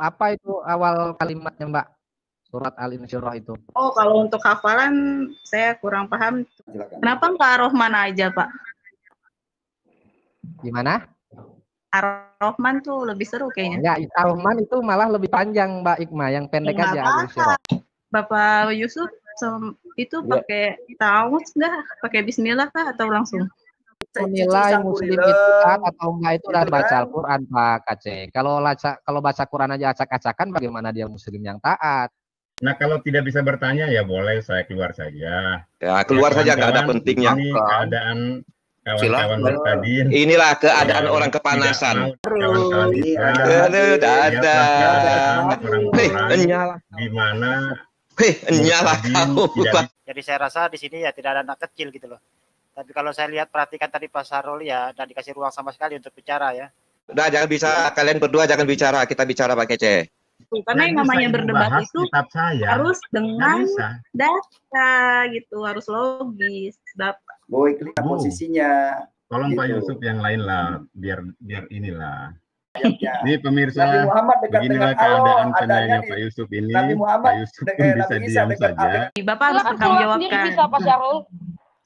apa itu awal kalimatnya, Mbak? Surat Al-Insyirah itu. Oh, kalau untuk hafalan saya kurang paham. Kenapa nggak Ar-Rahman aja, Pak? Gimana? Ar-Rahman tuh lebih seru kayaknya. Enggak, Ar-Rahman itu malah lebih panjang, Mbak Ikma, yang pendek aja Al-Insyirah. Bapak Yusuf itu pakai ta'awudz nggak? Pakai bismillah kah atau langsung? Menilai muslim itu taat atau enggak itu dari baca Al-Quran, Pak Kaceng. Kalau baca Quran aja acak-acakan, bagaimana dia muslim yang taat? Nah, kalau tidak bisa bertanya ya boleh saya keluar saja. Ya, keluar saja, nggak ada pentingnya. Ini keadaan kawan-kawan tadi. Inilah keadaan orang kepanasan. Kawan-kawan nyala. Di mana nyala kau. Jadi saya rasa di sini ya tidak ada anak kecil gitu loh. Tapi kalau saya lihat perhatikan tadi Pak Sarul ya, dan dikasih ruang sama sekali untuk bicara ya. Udah, jangan bisa, kalian berdua jangan bicara, kita bicara Pak Kece. Karena yang namanya berdebat itu harus dengan data gitu, harus logis. Boy, klik posisinya. Tolong Pak Yusuf yang lain lah, biar inilah. Ini pemirsa, beginilah keadaan channelnya Pak Yusuf ini. Pak Yusuf pun bisa diam saja. Bapak harus bertanggung jawabkan.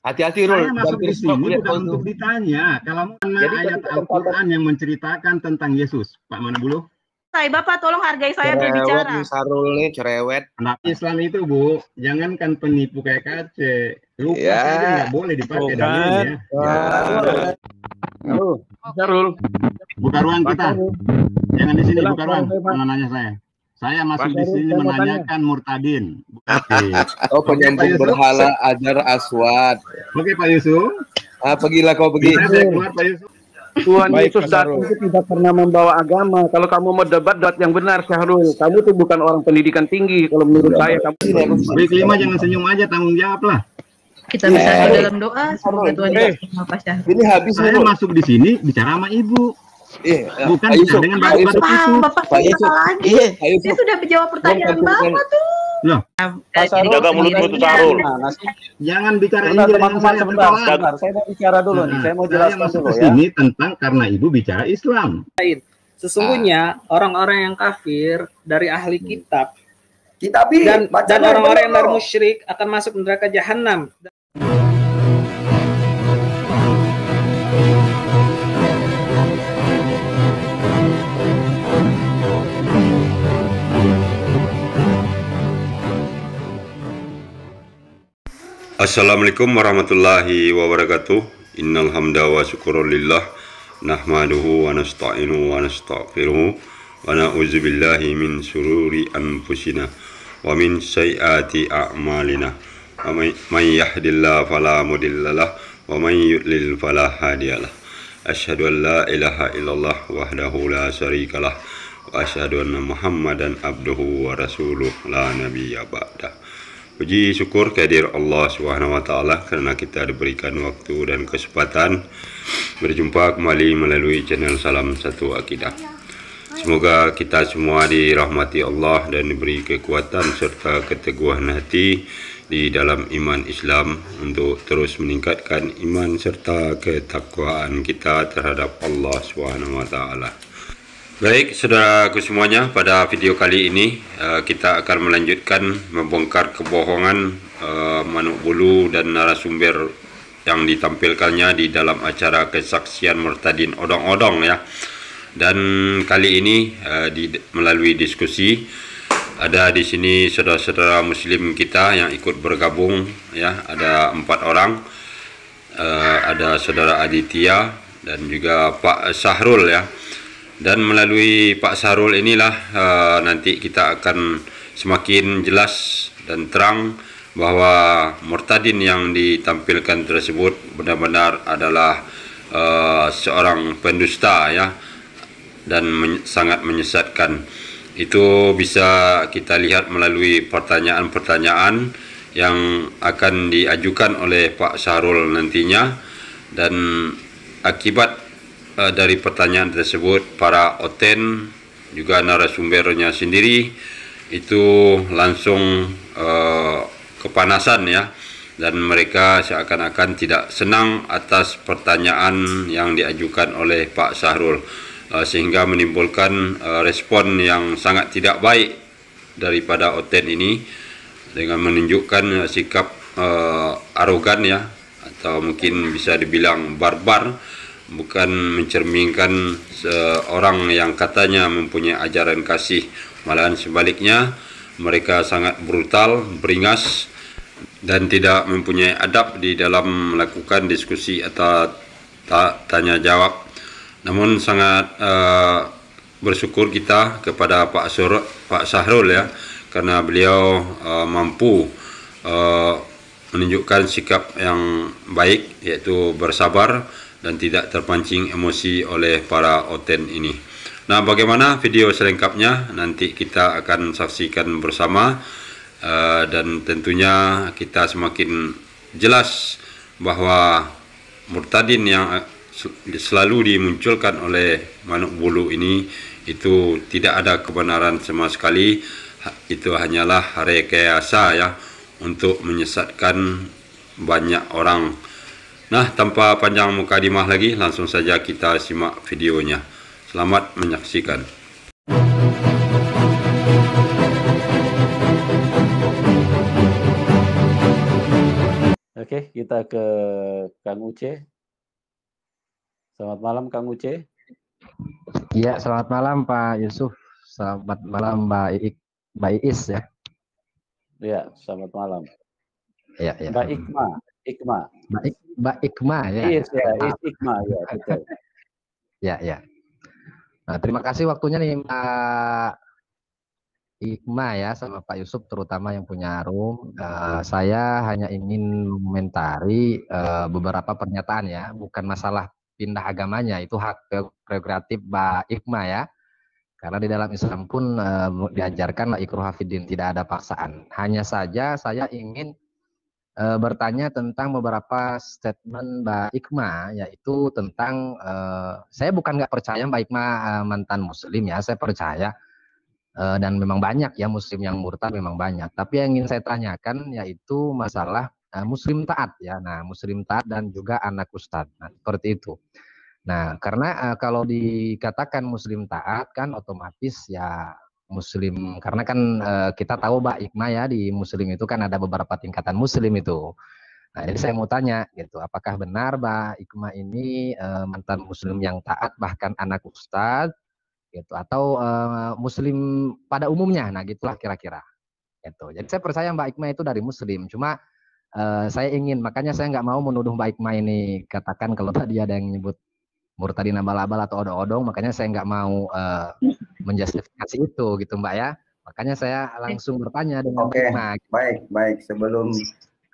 Hati-hati Rul. Saya masuk di sini bukan untuk ditanya. Kalau mana ayat Al-Quran yang menceritakan tentang Yesus, Pak Manabulu? Bapak tolong hargai saya berbicara. Sarul nih cerewet. Anak Islam itu Bu, jangankan penipu kayak kace. Lupa saja nggak boleh dipakai dalilnya. Sarul. Buka ruang kita. Jangan di sini buka ruang. Mana nanya saya. Saya masuk di sini menanyakan murtadin. Oh, penyambung berhala Hajar Aswad. Oke Pak Yusuf. Pergilah kau pergi. Saya keluar Pak Yusuf. Tuhan Yesus datang itu tidak pernah membawa agama. Kalau kamu mau debat yang benar, Syahrul. Kamu tuh bukan orang pendidikan tinggi. Kalau menurut saya kamu. Baik, Lima jangan senyum aja, tanggung jawab lah. Kita bisa dalam doa semoga Tuhan apa Syahrul. Ini habis. Saya masuk di sini bicara sama Ibu. Bukan dengan batuk-batuk itu. Bapak lagi. Dia sudah menjawab pertanyaan Bapak tuh. Loh, jaga mulutmu tuh Sarul. Jangan bicara ini dengan saya sebentar. Saya mau bicara dulu nih. Saya mau jelaskan dulu ya. Ini tentang karena Ibu bicara Islam. Sesungguhnya orang-orang yang kafir dari ahli kitab dan orang-orang yang dari musyrik akan masuk neraka jahanam. Assalamualaikum warahmatullahi wabarakatuh. Innal hamda wa syukurulillah nahmaduhu wa nasta'inu wa nastaghfiruh wa na'udzu billahi min syururi anfusina wa min sayyiati a'malina. Man yahdihillahu fala mudhillalah wa man yudlil fala hadiyalah. Asyhadu an la ilaha illallah wahdahu la syarikalah wa asyhadu anna Muhammadan abduhu wa rasuluh la nabiyya ba'dah. Puji syukur kehadirat Allah Subhanahu wa taala karena kita diberikan waktu dan kesempatan berjumpa kembali melalui channel Salam Satu Akidah. Semoga kita semua dirahmati Allah dan diberi kekuatan serta keteguhan hati di dalam iman Islam untuk terus meningkatkan iman serta ketakwaan kita terhadap Allah Subhanahu wa taala. Baik, saudaraku semuanya, pada video kali ini kita akan melanjutkan membongkar kebohongan Manuk Bulu dan narasumber yang ditampilkannya di dalam acara kesaksian Murtadin Odong-Odong ya. Dan kali ini melalui diskusi ada di sini saudara-saudara Muslim kita yang ikut bergabung ya. Ada 4 orang, ada saudara Aditya dan juga Pak Syahrul ya. Dan melalui Pak Syahrul inilah nanti kita akan semakin jelas dan terang bahwa murtadin yang ditampilkan tersebut benar-benar adalah seorang pendusta ya, dan sangat menyesatkan. Itu bisa kita lihat melalui pertanyaan-pertanyaan yang akan diajukan oleh Pak Syahrul nantinya, dan akibat dari pertanyaan tersebut para oten juga narasumbernya sendiri itu langsung kepanasan ya, dan mereka seakan-akan tidak senang atas pertanyaan yang diajukan oleh Pak Syahrul. sehingga menimbulkan respon yang sangat tidak baik daripada Oten ini dengan menunjukkan sikap arogan ya, atau mungkin bisa dibilang barbar, bukan mencerminkan seorang yang katanya mempunyai ajaran kasih, malahan sebaliknya mereka sangat brutal, beringas, dan tidak mempunyai adab di dalam melakukan diskusi atau tanya jawab. Namun sangat bersyukur kita kepada Pak Syahrul ya, karena beliau mampu menunjukkan sikap yang baik, yaitu bersabar dan tidak terpancing emosi oleh para Oten ini. Nah, bagaimana video selengkapnya nanti kita akan saksikan bersama, dan tentunya kita semakin jelas bahwa murtadin yang selalu dimunculkan oleh Manuk Bulu ini itu tidak ada kebenaran sama sekali. Itu hanyalah rekayasa ya, untuk menyesatkan banyak orang. Nah, tanpa panjang mukadimah lagi, langsung saja kita simak videonya. Selamat menyaksikan. Oke, kita ke Kang Uce. Selamat malam Kang Uce. Iya, selamat malam Pak Yusuf. Selamat malam Mbak Iis ya. Iya, selamat malam. Iya, iya. Mbak Ikma. Mbak Ikma ya. Iya, Ikma ya, betul. Ya, ya. Nah, terima kasih waktunya nih Mbak Ikma ya, sama Pak Yusuf terutama yang punya room. Saya hanya ingin mengomentari beberapa pernyataan ya, bukan masalah pindah agamanya, itu hak prerogatif Mbak Ikma ya. Karena di dalam Islam pun diajarkan la ikruha fiddin, tidak ada paksaan. Hanya saja saya ingin bertanya tentang beberapa statement Mbak Ikma, yaitu tentang saya bukan nggak percaya Mbak Ikma mantan Muslim ya, saya percaya dan memang banyak ya Muslim yang murtad, memang banyak. Tapi yang ingin saya tanyakan yaitu masalah Muslim taat ya. Nah, Muslim taat dan juga anak ustadz. Nah, seperti itu. Nah, karena kalau dikatakan Muslim taat kan otomatis ya Muslim, karena kan kita tahu Mbak Ikma ya, di Muslim itu kan ada beberapa tingkatan Muslim itu. Nah, jadi saya mau tanya gitu, apakah benar Mbak Ikma ini mantan Muslim yang taat bahkan anak ustadz gitu, atau Muslim pada umumnya? Nah, gitulah kira-kira. Gitu. Jadi saya percaya Mbak Ikma itu dari Muslim, cuma saya ingin, makanya saya nggak mau menuduh Mbak Ikma ini, katakan kalau tadi ada yang nyebut murtadin abal-abal atau odong-odong, makanya saya nggak mau menjustifikasi itu gitu Mbak ya. Makanya saya langsung bertanya dengan Mbak Ikma. Baik. Sebelum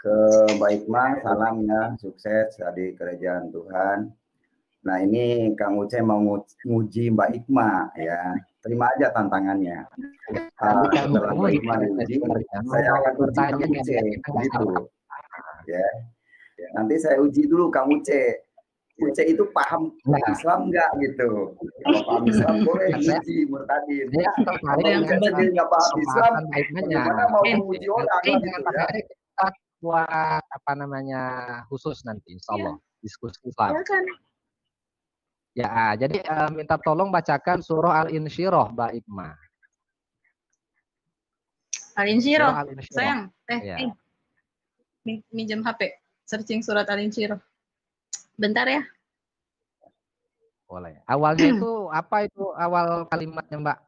ke Mbak Ikma, salam ya, sukses di kerajaan Tuhan. Nah, ini Kang Uce mau nguji Mbak Ikma ya. Terima aja tantangannya. Setelah Mbak Ikma diuji, saya akan uji Kang Uce gitu. Ya. Nanti saya uji dulu Kang Uce. Uce itu paham Islam nggak gitu? Kalau paham Islam boleh diuji murtadin. Kalau Uce sendiri nggak paham Islam, bagaimana mau menguji orang gitu ya? Kita buat apa namanya khusus nanti, insya Allah diskusi Islam. Ya, jadi minta tolong bacakan surah Al-Insyirah Mbak Ikma. Al-Insyirah, sayang. Minjem HP, searching surat Al-Insyirah. Bentar ya. Boleh. Awalnya itu apa itu awal kalimatnya Mbak?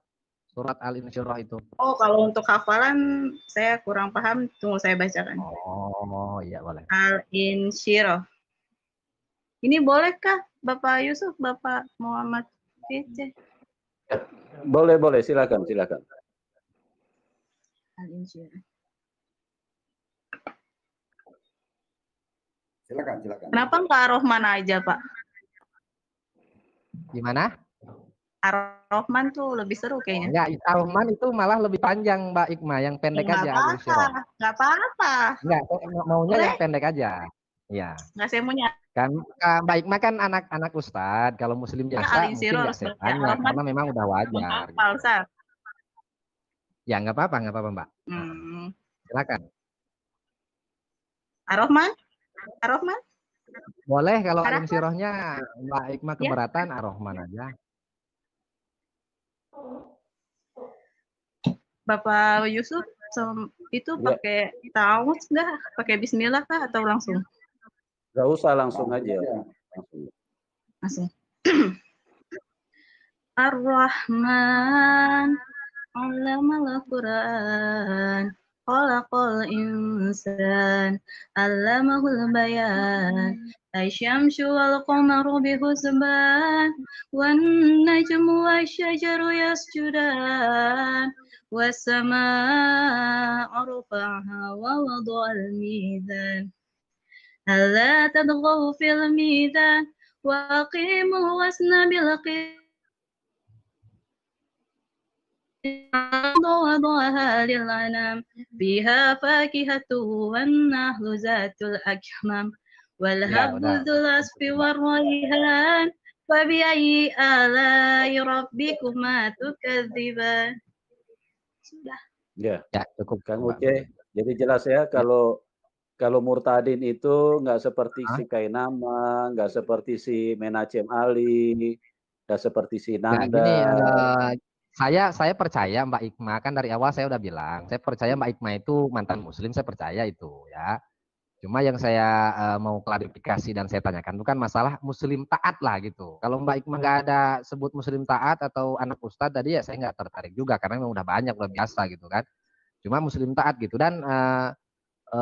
Surat Al-Insyirah itu. Oh, kalau untuk hafalan saya kurang paham, tunggu saya bacakan. Oh, iya boleh. Al-Insyirah. Ini bolehkah Bapak Yusuf, Bapak Muhammad Fice? Boleh, silakan. Al-Insyirah. Silakan. Kenapa nggak Ar-Rahman aja, Pak? Gimana? Ar-Rahman tuh lebih seru kayaknya. Enggak, Ar-Rahman itu malah lebih panjang Mbak Ikma, yang pendek aja. Nggak apa-apa. Enggak, maunya yang pendek aja. Iya. Nggak, saya maunya. Kan Mbak Ikma kan anak ustadz, kalau Muslim biasa mungkin nggak saya tanya, karena memang udah wajar. Gitu. Ya nggak apa-apa Mbak. Silakan. Ar-Rahman? Boleh, kalau Al-Insyirahnya Mbak Ikma keberatan, Ar-Rahman aja. Bapak Yusuf itu pakai ta'awudz nggak? Pakai bismillah kah atau langsung? Nggak usah, langsung aja. Langsung. Ar-Rahman 'allamal Qur'an khalaqal insan 'allamahul bayan asy-syamsu wal qamaru bihusban wan najmu wasy-syajaru yasjudan was-samaa'a rafa'aha wa wada'al mizan alla tadghaw fil mizan wa aqimul wazna bil qist وضعها للأنام فيها فاكهة والنخل ذات الأكمام والهب ذو العصف والريحان فبأي آلاء ربكما تكذبان. Sudah. Ya, cukup Kang Uce. Jadi jelas ya kalau murtadin itu nggak seperti si Kainama, nggak seperti si Menachem Ali, nggak seperti si Nanda. Saya percaya Mbak Ikma, kan dari awal saya udah bilang, saya percaya Mbak Ikma itu mantan muslim, saya percaya itu ya. Cuma yang saya mau klarifikasi dan saya tanyakan bukan masalah muslim taat lah gitu. Kalau Mbak Ikma nggak ada sebut muslim taat atau anak ustadz tadi ya saya nggak tertarik juga karena memang udah banyak, udah biasa gitu kan. Cuma muslim taat gitu dan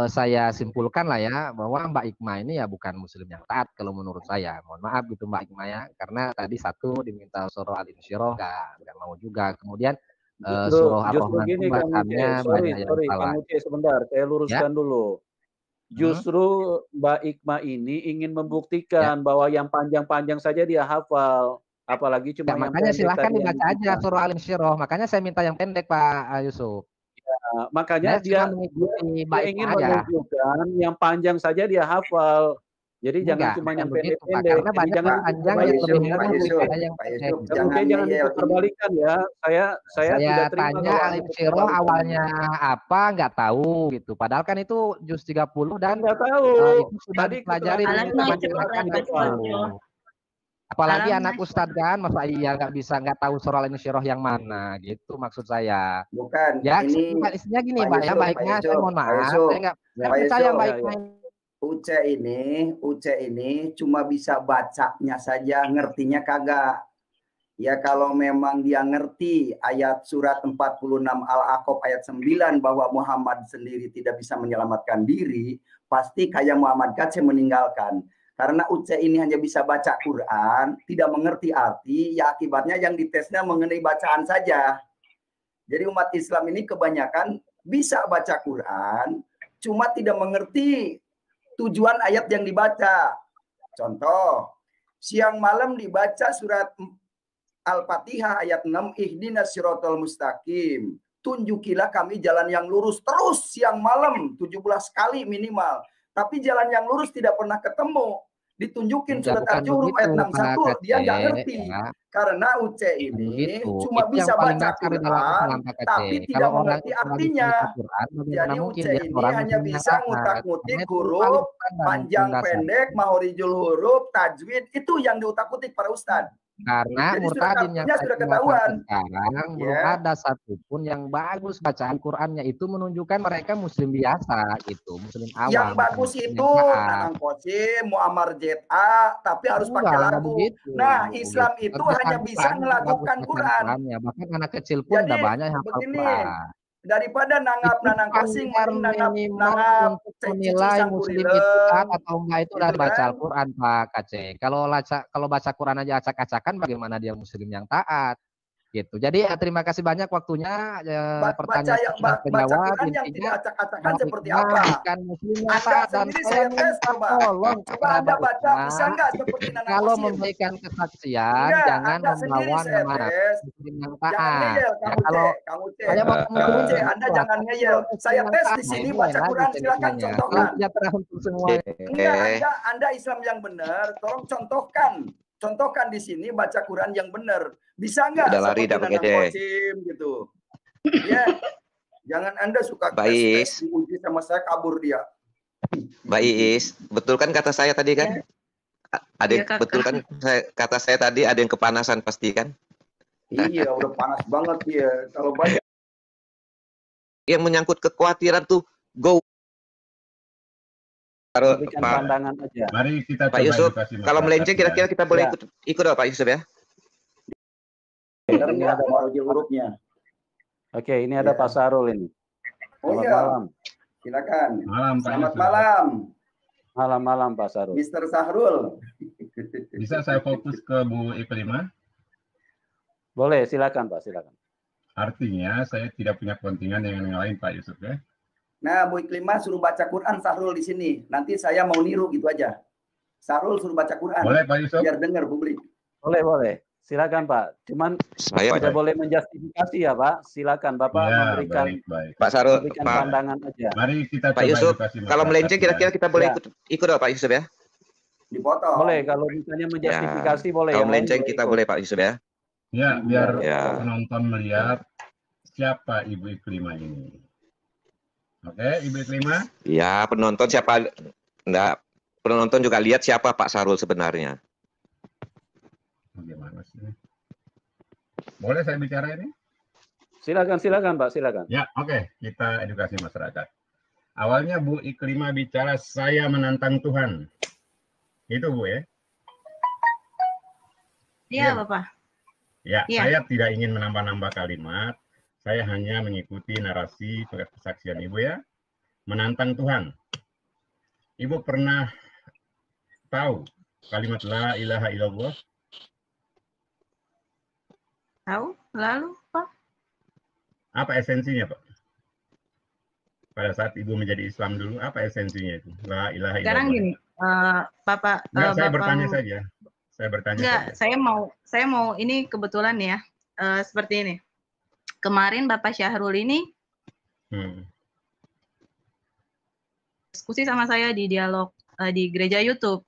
saya simpulkan lah ya bahwa Mbak Ikma ini ya bukan muslim yang taat kalau menurut saya. Mohon maaf gitu Mbak Ikma ya, karena tadi satu diminta surah Al-Insyirah nggak mau juga. Kemudian surah Ar-Rahman itu bacaannya banyak yang salah. Sebentar, saya luruskan dulu. Justru Mbak Ikma ini ingin membuktikan bahwa yang panjang-panjang saja dia hafal, apalagi cuma yang makanya silahkan dibaca aja surah Al-Insyirah. Makanya saya minta yang pendek Pak Yusuf. Makanya dia ingin menunjukkan yang panjang saja dia hafal. Jadi jangan cuma yang pendek-pendek. Karena banyak jangan panjang jangan diterbalikan ya. Saya tidak terima tanya Al-Insyirah awalnya apa nggak tahu gitu. Padahal kan itu juz 30 dan nggak tahu. Itu sudah dipelajari apalagi anak ustadz kan, masa iya nggak tahu surah Al-Insyirah yang mana gitu maksud saya. Bukan. Ya isinya gini Pak ya, baiknya saya mohon maaf, saya nggak percaya baiknya. Uce ini cuma bisa bacanya saja, ngertinya kagak. Ya kalau memang dia ngerti ayat surat 46 Al-Aqab ayat 9 bahwa Muhammad sendiri tidak bisa menyelamatkan diri, pasti kayak Muhammad Kacem meninggalkan. Karena Uce ini hanya bisa baca Quran, tidak mengerti arti, ya akibatnya yang ditesnya mengenai bacaan saja. Jadi umat Islam ini kebanyakan bisa baca Quran, cuma tidak mengerti tujuan ayat yang dibaca. Contoh, siang malam dibaca surat Al-Fatihah ayat 6, ihdinas siratal mustaqim. Tunjukilah kami jalan yang lurus terus siang malam, 17 kali minimal. Tapi jalan yang lurus tidak pernah ketemu. Ditunjukin surat Al-Juruf ayat 61, dia nggak ngerti. Karena Uce ini cuma bisa baca Quran, tapi tidak mengerti artinya. Jadi Uce ini hanya bisa ngutak-ngutik huruf, panjang pendek, mahorijul huruf, tajwid, itu yang diutak-utik para ustadz. Karena murtadin yang sudah ketahuan sekarang belum ada satupun yang bagus bacaan Qurannya, itu menunjukkan mereka muslim biasa gitu, muslim awam. Yang bagus itu Nanang Kosim, Muammar Zeta, tapi harus pakai lagu. Nah, Islam itu hanya bisa melakukan Quran. Bahkan anak kecil pun udah banyak yang hafal Quran. Daripada nanggap Nanang Kosim, nanggap menilai muslim itu atau enggak itu dari baca Al-Quran Pak Kaceng. Kalau baca Quran aja acak-acakan, bagaimana dia muslim yang taat gitu. Jadi terima kasih banyak waktunya. Pertanyaan sudah terjawab. Yang tidak acak-acakan seperti apa? Kan muslim yang taat dan tolong Anda baca bisa enggak seperti Nanang Kosim? Kalau memberikan kesaksian jangan membawa nama muslim yang taat. Kalau saya mau Anda jangan ngeyel. Saya tes di sini baca Quran, silakan contohkan. Enggak, Anda Islam yang benar, tolong contohkan di sini baca Quran yang benar. Bisa nggak? Udah lari dapat gitu. Ya, jangan Anda suka tes diuji sama saya kabur dia. Mbak Iis, betul kan kata saya tadi kan? Ada betul kan kata saya tadi ada yang kepanasan pasti kan? Iya, udah panas banget ya. Kalau banyak yang menyangkut kekhawatiran tuh go. Berikan pandangan aja. Mari kita Pak coba Yusuf, edukasi kalau melenceng kira-kira kita boleh ikut Pak Yusuf ya? ini ada hurufnya. Oke, ini ada Pak Sarul ini. Oh Selamat iya. malam. Silakan. Malam, Pak Selamat Yusuf. malam. Malam-malam Pak Sarul. Mr. Sahrul. Bisa saya fokus ke Bu Iklima? Boleh, silakan Pak, silakan. Artinya saya tidak punya kepentingan dengan yang lain Pak Yusuf ya. Nah, Bu Iklima suruh baca Quran Sahrul di sini. Nanti saya mau niru gitu aja. Sahrul suruh baca Quran. Boleh Pak Yusuf? Biar dengar publik. Boleh. Silakan Pak. Cuman Saya tidak boleh menjustifikasi ya Pak. Silakan Bapak Ya, memberikan baik. Pak Sarul, memberikan Pak pandangan aja. Mari kita Pak coba Yusuf, edukasi kalau melenceng masyarakat, kira-kira kita boleh Ya. ikut Pak Yusuf ya? Dipotong. Boleh kalau misalnya menjustifikasi boleh. Kalau yang lain melenceng boleh kita ikut. boleh Pak Yusuf ya? Ya, biar Ya. penonton melihat siapa Ibu Iklima ini. Oke, Ibu Iklima? Ya, penonton siapa? Enggak, penonton juga lihat siapa Pak Sarul sebenarnya. Bagaimana sih? Boleh saya bicara ini? Silakan Pak, silakan. Ya, oke. Kita edukasi masyarakat. Awalnya Bu Iklima bicara saya menantang Tuhan. Itu Bu ya? Iya, Bapak. Ya, Iya. saya tidak ingin menambah-nambah kalimat. Saya hanya mengikuti narasi kesaksian Ibu ya. Menantang Tuhan. Ibu pernah tahu kalimat la ilaha illallah? Tahu? Lalu, Pak? Apa esensinya, Pak? Pada saat Ibu menjadi Islam dulu, apa esensinya itu? La ilaha illallah. Sekarang gini, Bapak, Enggak, saya Bapak bertanya saja. Saya bertanya enggak, saja. saya mau ini kebetulan ya, seperti ini. Kemarin Bapak Syahrul ini diskusi sama saya di dialog di gereja YouTube.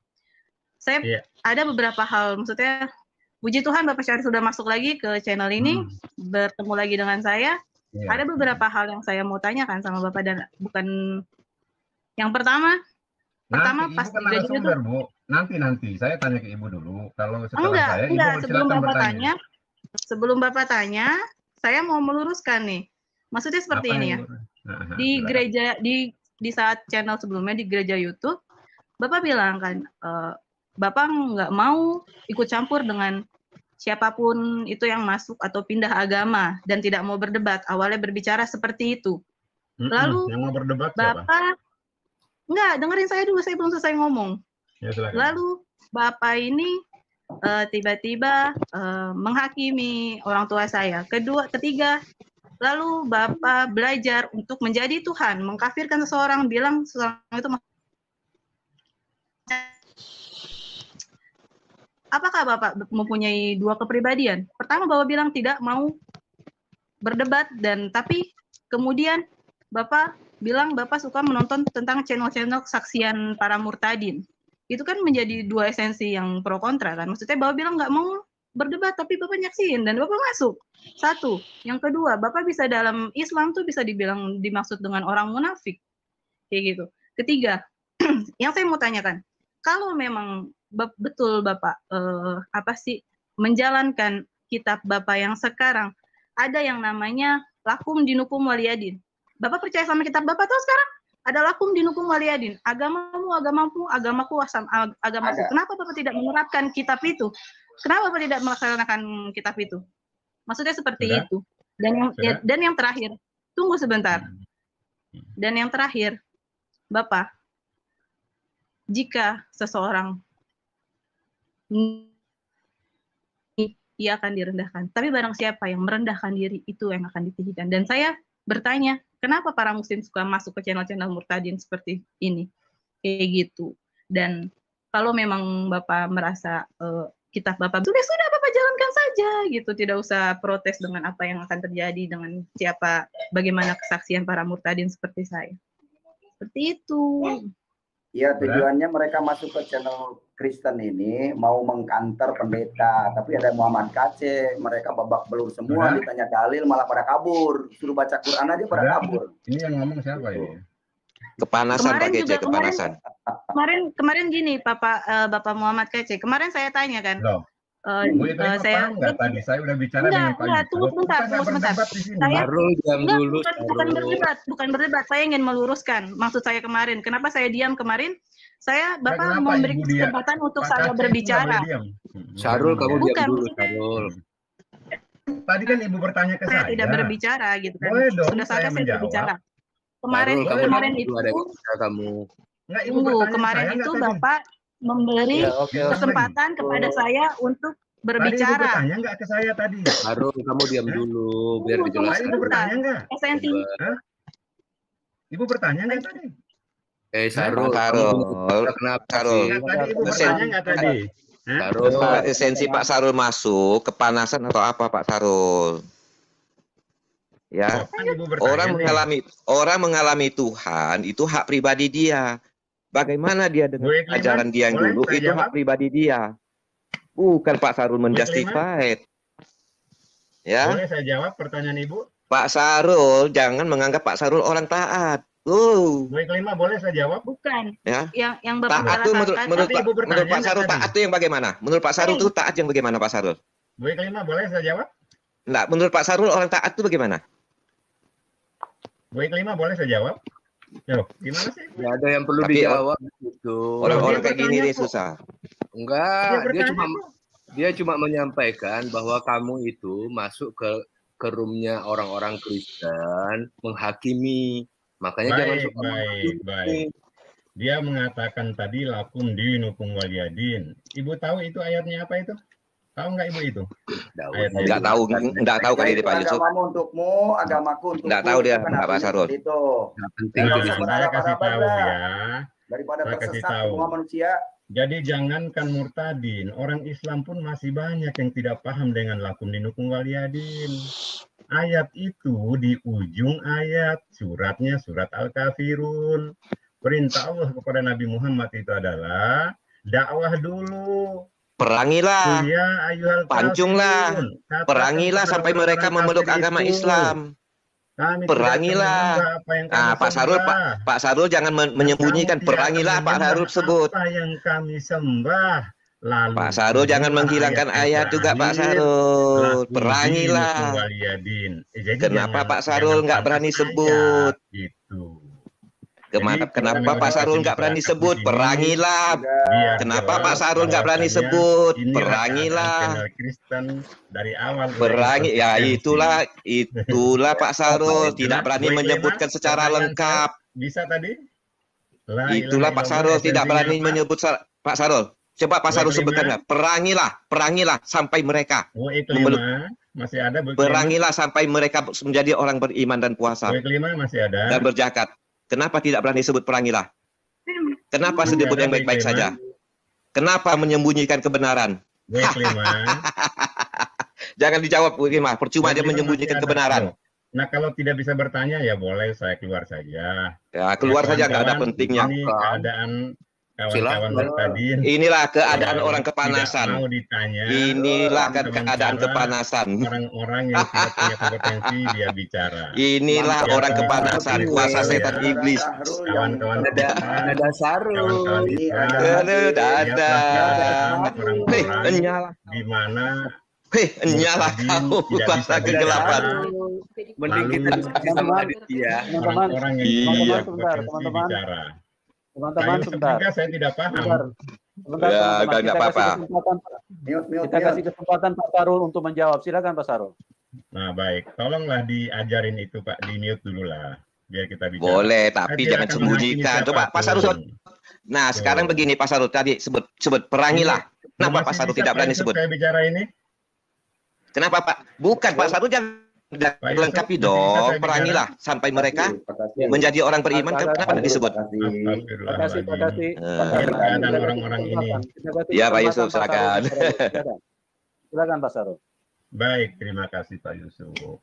Saya ada beberapa hal, maksudnya puji Tuhan Bapak Syahrul sudah masuk lagi ke channel ini, bertemu lagi dengan saya. Ada beberapa hal yang saya mau tanyakan sama Bapak dan bukan yang pertama. Pertama Nanti pas Ibu di gereja sumber, YouTube. Bu. Nanti saya tanya ke Ibu dulu. Kalau setelah Enggak, saya, Ibu sebelum silakan Bapak bertanya. tanya, sebelum Bapak tanya, saya mau meluruskan nih. Maksudnya seperti Apa ini ya. yang Di silakan. gereja di saat channel sebelumnya di gereja YouTube, Bapak bilang kan, Bapak nggak mau ikut campur dengan siapapun itu yang masuk atau pindah agama dan tidak mau berdebat. Awalnya berbicara seperti itu. Lalu yang mau berdebat siapa? Bapak enggak, dengerin saya dulu, saya belum selesai ngomong. Ya, silakan. Lalu Bapak ini tiba-tiba menghakimi orang tua saya. Ketiga, lalu Bapak belajar untuk menjadi Tuhan, mengkafirkan seseorang, bilang seseorang itu. Apakah Bapak mempunyai dua kepribadian? Pertama, Bapak bilang tidak mau berdebat, tapi kemudian Bapak bilang Bapak suka menonton tentang channel-channel kesaksian para murtadin. Itu kan menjadi dua esensi yang pro kontra kan. Maksudnya Bapak bilang nggak mau berdebat, tapi Bapak nyaksiin dan Bapak masuk. Satu. Yang kedua, Bapak bisa dalam Islam tuh bisa dibilang dimaksud dengan orang munafik. Kayak gitu. Ketiga, yang saya mau tanyakan, kalau memang betul Bapak menjalankan kitab Bapak yang sekarang, ada yang namanya lakum dinukum waliyadin. Bapak percaya sama kitab Bapak tuh sekarang? Ada lakum dinukum waliyadin. Agamamu, agamaku, agamaku. Kenapa Bapak tidak menerapkan kitab itu? Kenapa Bapak tidak melaksanakan kitab itu? Maksudnya seperti itu. Dan yang terakhir, tunggu sebentar. Dan yang terakhir, Bapak, jika seseorang ia akan direndahkan. Tapi barang siapa yang merendahkan diri, itu yang akan ditinggikan. Dan saya bertanya, kenapa para muslim suka masuk ke channel-channel murtadin seperti ini? Kayak gitu. Dan kalau memang Bapak merasa kitab Bapak, sudah Bapak jalankan saja gitu. Tidak usah protes dengan apa yang akan terjadi dengan siapa, bagaimana kesaksian para murtadin seperti saya. Seperti itu. Ya, tujuannya mereka masuk ke channel Kristen ini mau mengkanter pendeta, tapi ada Muhammad KC, mereka babak belur semua, ditanya dalil malah pada kabur, suruh baca Quran aja pada kabur. Ini yang ngomong siapa ini? Kepanasan Pak Kece, kepanasan. Kemarin gini, Bapak Muhammad KC, kemarin saya tanya kan, Bu Iklimah paham nggak tadi? Saya udah bicara dengan Pak Yusuf. Tunggu sebentar, Kita nggak berdebat di sini. Saya Sarul, bukan berdebat. Saya ingin meluruskan maksud saya kemarin. Kenapa saya diam kemarin? Bapak memberi kesempatan untuk saya berbicara. Sarul, kamu Bukan, diam dulu, Sarul. Tadi kan Ibu bertanya ke saya. Saya tidak berbicara gitu kan. Boleh dong, Sudah saya menjawab. berbicara. Kemarin itu kamu. Kemarin itu Bapak memberi kesempatan kepada saya untuk berbicara. Tadi Ibu bertanya nggak ke saya tadi? Sarul, kamu diam dulu biar dijelaskan. Ibu bertanya nggak? Esensi. Ibu bertanya nggak tadi? Sarul, kenapa Sarul. sih? Tadi Ibu bertanya nggak tadi? Sarul, esensi Pak Sarul masuk kepanasan atau apa Pak Sarul? Ya, orang mengalami Tuhan itu hak pribadi dia. Bagaimana dia dengan ajaran dia yang dulu itu hak pribadi dia. Bukan Pak Sarul menjustified. Ya. Boleh saya jawab pertanyaan Ibu? Pak Sarul jangan menganggap Pak Sarul orang taat. Bu Iklimah boleh saya jawab? Bukan. Ya. Yang taat itu menurut Pak Sarul taat itu yang bagaimana? Menurut Pak Sarul itu taat yang bagaimana Pak Sarul? Bu Iklimah boleh saya jawab? Enggak, menurut Pak Sarul orang taat itu bagaimana? Bu Iklimah boleh saya jawab? Yo, gimana sih? Ya, ada yang perlu dijawab itu. Orang-orang kayak gini deh susah. Enggak, dia cuma menyampaikan bahwa kamu itu masuk ke roomnya orang-orang Kristen menghakimi. Makanya jangan suka baik. Dia mengatakan tadi lakum dinukum waliyadin. Ibu tahu itu ayatnya apa itu? Tahu nggak Ibu itu? Enggak tahu kali ini Pak Yusuf. Agamamu untukmu, agamaku untukku. Enggak tahu dia, Pak Sarul. Itu. Penting saya kasih tahu ya. Daripada saya kasih tersesat tahu. semua manusia. Jadi jangankan murtadin, orang Islam pun masih banyak yang tidak paham dengan lakum dinukum waliyadin. Ayat itu di ujung ayat, suratnya surat Al-Kafirun. Perintah Allah kepada Nabi Muhammad itu adalah dakwah dulu. Perangilah, pancunglah, perangilah sampai mereka memeluk agama Islam. Perangilah. Pak Sarul jangan menyembunyikan, perangilah Pak Sarul sebut. Apa yang kami sembah. Lalu Pak Sarul jangan menghilangkan ayat juga Pak Sarul. Perangilah. Kenapa Pak Sarul nggak berani sebut? Itu. Kenapa Pak Sarul nggak berani sebut? Perangilah. Kenapa Pak Sarul nggak berani sebut? Perangilah. Kristen dari awal. Perangi. Ya itulah Pak Sarul tidak berani menyebutkan secara lengkap. Bisa tadi? Itulah Pak Sarul tidak berani menyebut. Pak Sarul, coba Pak Sarul sebutkan. Perangilah sampai mereka. Masih ada. Perangilah sampai mereka menjadi orang beriman dan puasa. Masih ada. Dan berzakat. Kenapa tidak berani sebut perangilah? Kenapa sebut yang baik-baik saja? Kenapa menyembunyikan kebenaran? Jangan dijawab Bu Iklimah, percuma dia menyembunyikan kebenaran. Nah kalau tidak bisa bertanya ya boleh saya keluar saja. Ya keluar saja, nggak ada pentingnya. Ini keadaan kawan-kawan bertadin. Inilah keadaan orang kepanasan. Mau ditanya. Inilah keadaan kepanasan. Orang-orang yang tidak punya kompetensi dia bicara. Inilah orang kepanasan, kuasa setan iblis. Kawan-kawan ada Sarul. Orang-orang di mana nyala kau kuasa kegelapan. Mending kita diskusi sama Aditya. Orang yang berkompetensi bicara. Teman-teman sebentar. Saya tidak paham. Sebentar, ya, nggak apa-apa. Kita kasih kesempatan Pak Sarul untuk menjawab. Silakan Pak Sarul. Nah baik, tolonglah diajarin itu Pak, di mute dulu lah, biar kita bicara. Boleh, tapi jangan sembunyikan. Coba Pak Sarul. Nah sekarang begini Pak Sarul tadi sebut perangilah. Kenapa Pak Sarul tidak berani sebut? Saya bicara ini. Kenapa Pak? Bukan Pak Sarul jangan lengkapi dong, perangilah sampai mereka menjadi orang beriman. Kenapa tidak disebut? Terima kasih. Orang-orang ini. Ya Pak Yusuf, silakan. Silakan Pak Sarul. Baik, terima kasih Pak Yusuf.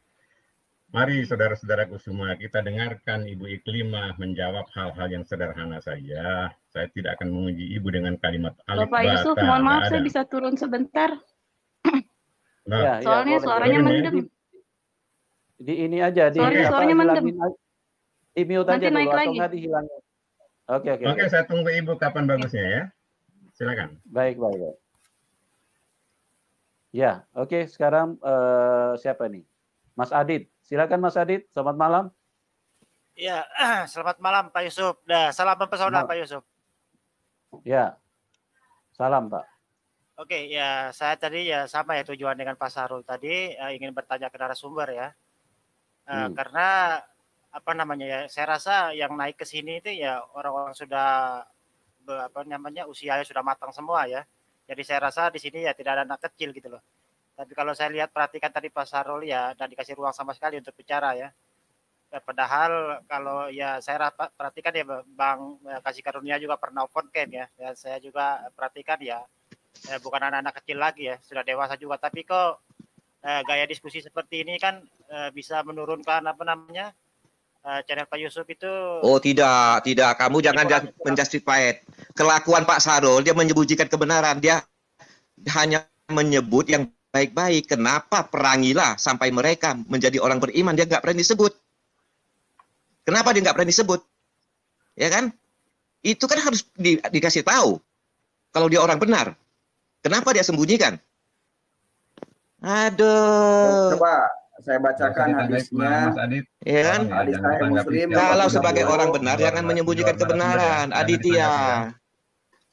Mari saudara-saudaraku semua, kita dengarkan Ibu Iklimah menjawab hal-hal yang sederhana saja. Saya tidak akan menguji Ibu dengan kalimat alif Bapak Yusuf, mohon maaf saya bisa turun sebentar. Nah, soalnya suaranya mendem. Di ini aja di suaranya mendem. Di mute aja dulu atau nggak dihilangin. Oke, saya tunggu Ibu kapan bagusnya ya. Silakan. Baik. Ya, oke. Sekarang siapa nih? Mas Adit. Silakan Mas Adit. Selamat malam. Ya, selamat malam Pak Yusuf. Dah, salam mempesona Pak Yusuf. Ya, salam Pak. Oke, ya saya tadi ya sama ya tujuan dengan Pak Sarul tadi ingin bertanya ke narasumber ya. Karena apa namanya ya, saya rasa yang naik ke sini itu ya orang-orang sudah apa namanya usianya sudah matang semua ya. Jadi saya rasa di sini ya tidak ada anak kecil gitu loh. Tapi kalau saya lihat perhatikan tadi Pak Sarul ya dan dikasih ruang sama sekali untuk bicara ya. Padahal kalau ya saya perhatikan ya Bang Kasih Karunia juga pernah open camp ya. Dan saya juga perhatikan ya bukan anak-anak kecil lagi ya, sudah dewasa juga. Tapi kok gaya diskusi seperti ini kan bisa menurunkan apa namanya channel Pak Yusuf itu. Oh tidak. Kamu jangan menjustify kelakuan Pak Sarul. Dia menyembunyikan kebenaran. Dia hanya menyebut yang baik-baik. Kenapa perangilah sampai mereka menjadi orang beriman? Dia nggak berani disebut. Kenapa dia nggak berani disebut? Ya kan? Itu kan harus dikasih tahu. Kalau dia orang benar. Kenapa dia sembunyikan? Aduh. Coba saya bacakan hadisnya. Ya kan? Hadis saya Muslim. Kalau sebagai orang benar, jangan menyembunyikan kebenaran. Aditya.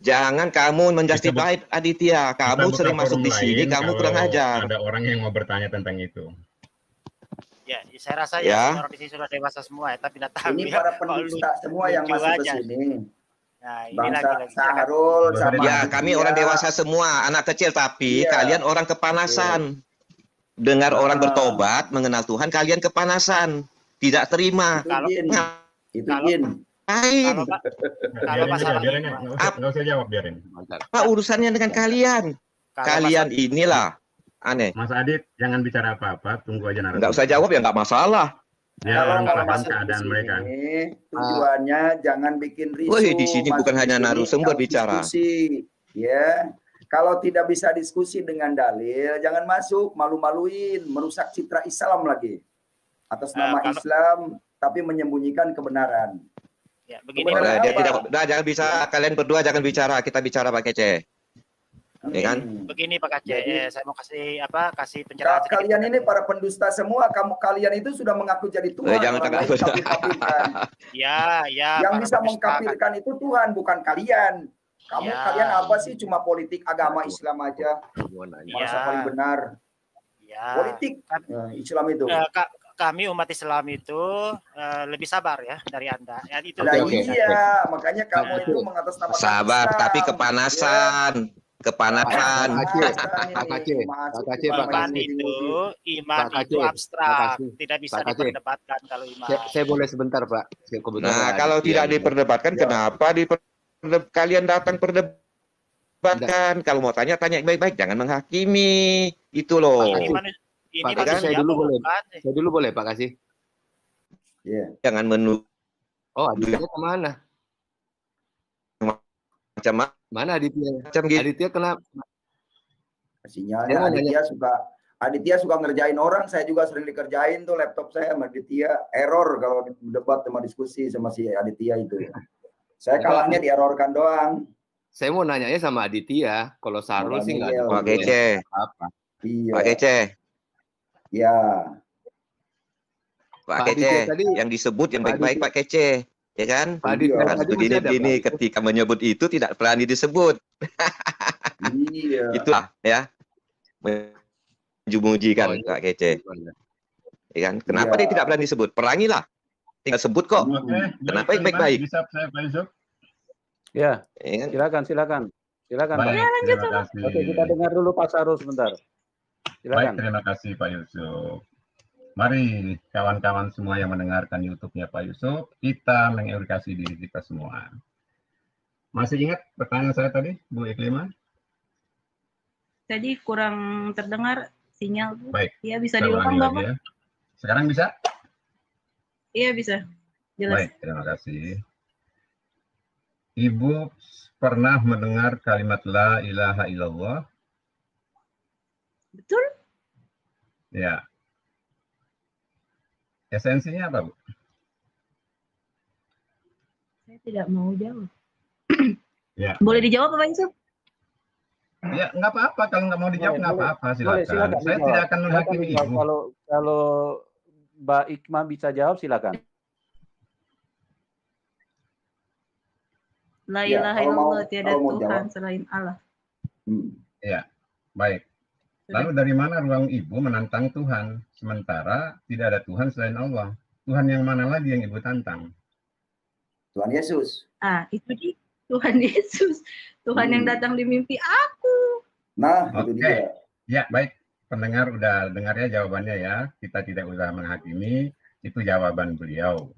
Jangan kamu menjustify Aditya. Kamu sering masuk di sini, kamu kurang ajar. Ada orang yang mau bertanya tentang itu. Ya, saya rasa ya orang di sini sudah dewasa semua ya, tapi datang ini para pendusta semua yang masuk ke sini. Nah, ini lagi Sarul sama ya, kami orang dewasa semua, anak kecil, tapi kalian orang kepanasan. Dengar orang bertobat, mengenal Tuhan, kalian kepanasan, tidak terima. Itu Jin. Kalau nggak usah jawab, biarin. Apa urusannya dengan kalian? Kalian inilah aneh. Mas Adit, jangan bicara apa-apa, tunggu aja narasumber. Nggak usah jawab ya, nggak masalah. Ya, orang paham keadaan mereka. Tujuannya jangan bikin risu. Woi, di sini bukan hanya narasumber bicara. Ya, kalau tidak bisa diskusi dengan dalil, jangan masuk, malu-maluin, merusak citra Islam lagi. Atas nama Islam, tapi menyembunyikan kebenaran. Ya, begini. Jangan bisa, kalian berdua jangan bicara, kita bicara Pak Kece. Ya kan? Begini Pak Kece, saya mau kasih pencerahan. Kalian ini para pendusta semua, kalian itu sudah mengaku jadi Tuhan. Jangan Ya. Yang bisa mengkafirkan itu Tuhan, bukan kalian. Kalian apa sih? Cuma politik agama Islam aja. Merasa paling benar. Politik Islam itu. Kami umat Islam itu lebih sabar ya dari Anda. Ya, itu. Iya, makanya kamu itu mengatasnamakan sabar, Islam. Tapi kepanasan. Iman itu abstrak, tidak bisa diperdebatkan kalau iman. Saya boleh sebentar, Pak. Nah, kalau tidak diperdebatkan, kenapa kalian datang perdebatkan? Kalau mau tanya baik-baik, jangan menghakimi. Itu loh. Pak Kasih, saya dulu boleh Pak Kasih. Jangan menuduh. Oh, Aditya kemana? Macam mana Aditya? Aditya kenapa? Sinyalnya Aditya suka ngerjain orang. Saya juga sering dikerjain tuh laptop saya sama Aditya. Error kalau debat sama diskusi sama si Aditya itu. Saya kalahnya dierrorkan doang. Saya mau nanyanya sama Aditya. Kalau Sarul sih nggak ada. Pak Kece. Iya. Pak Kece. Ya. Pak Kece, yang disebut yang baik-baik Pak Kece, ya kan? Begini ketika menyebut itu tidak berani disebut. Iya. Itulah ya. Menjumujikan Pak Kece. Ya kan? Kenapa dia tidak berani disebut? Perangilah. Tinggal sebut kok. Kenapa baik-baik? Bisa saya Pak Yusuf? Ya, silakan. Silakan Pak. Oke, kita dengar dulu Pak Sarul sebentar. Silakan. Baik, terima kasih Pak Yusuf. Mari kawan-kawan semua yang mendengarkan YouTube-nya Pak Yusuf, kita mengedukasi diri kita semua. Masih ingat pertanyaan saya tadi, Bu Iklima? Tadi kurang terdengar sinyal. Baik. Iya, bisa diulang Bapak? Ya. Sekarang bisa? Iya, bisa. Jelas. Baik, terima kasih. Ibu pernah mendengar kalimat La ilaha illallah? Betul? Ya. Esensinya apa, Bu? Saya tidak mau jawab. Ya. Boleh dijawab Pak Yusuf? Ya, nggak apa-apa. Kalau nggak mau dijawab, nggak apa-apa. Silakan. Saya tidak akan menghakimi Ibu. Kalau Mbak Ikma bisa jawab, silakan. La ilaha illallah, tiada Tuhan selain Allah. Ya, baik. Lalu dari mana ruang Ibu menantang Tuhan? Sementara tidak ada Tuhan selain Allah. Tuhan yang mana lagi yang Ibu tantang? Tuhan Yesus. Itu dia. Tuhan Yesus. Tuhan yang datang di mimpi aku. Nah, itu dia. Ya, baik. Pendengar udah dengar ya jawabannya ya. Kita tidak usah menghakimi. Itu jawaban beliau.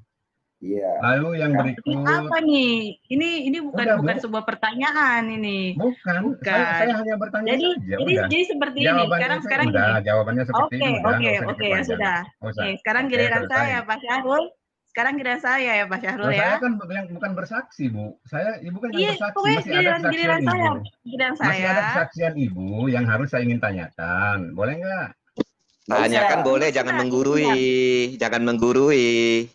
Iya. Lalu yang berikut. Apa nih? Ini bukan sebuah pertanyaan ini. Bukan. Saya hanya bertanya saja. Jadi seperti ini. Sekarang udah, jawabannya seperti ini. Oke, ya sudah. Oke, sekarang giliran saya, Pak Syahrul. Sekarang giliran saya ya, Pak Syahrul ya. Saya kan yang bukan bersaksi, Bu. Ibu kan yang bersaksi. Masih ada kesaksian Ibu. Masih ada kesaksian Ibu yang harus saya ingin tanyakan. Boleh nggak? Tanyakan boleh, jangan menggurui. Jangan menggurui.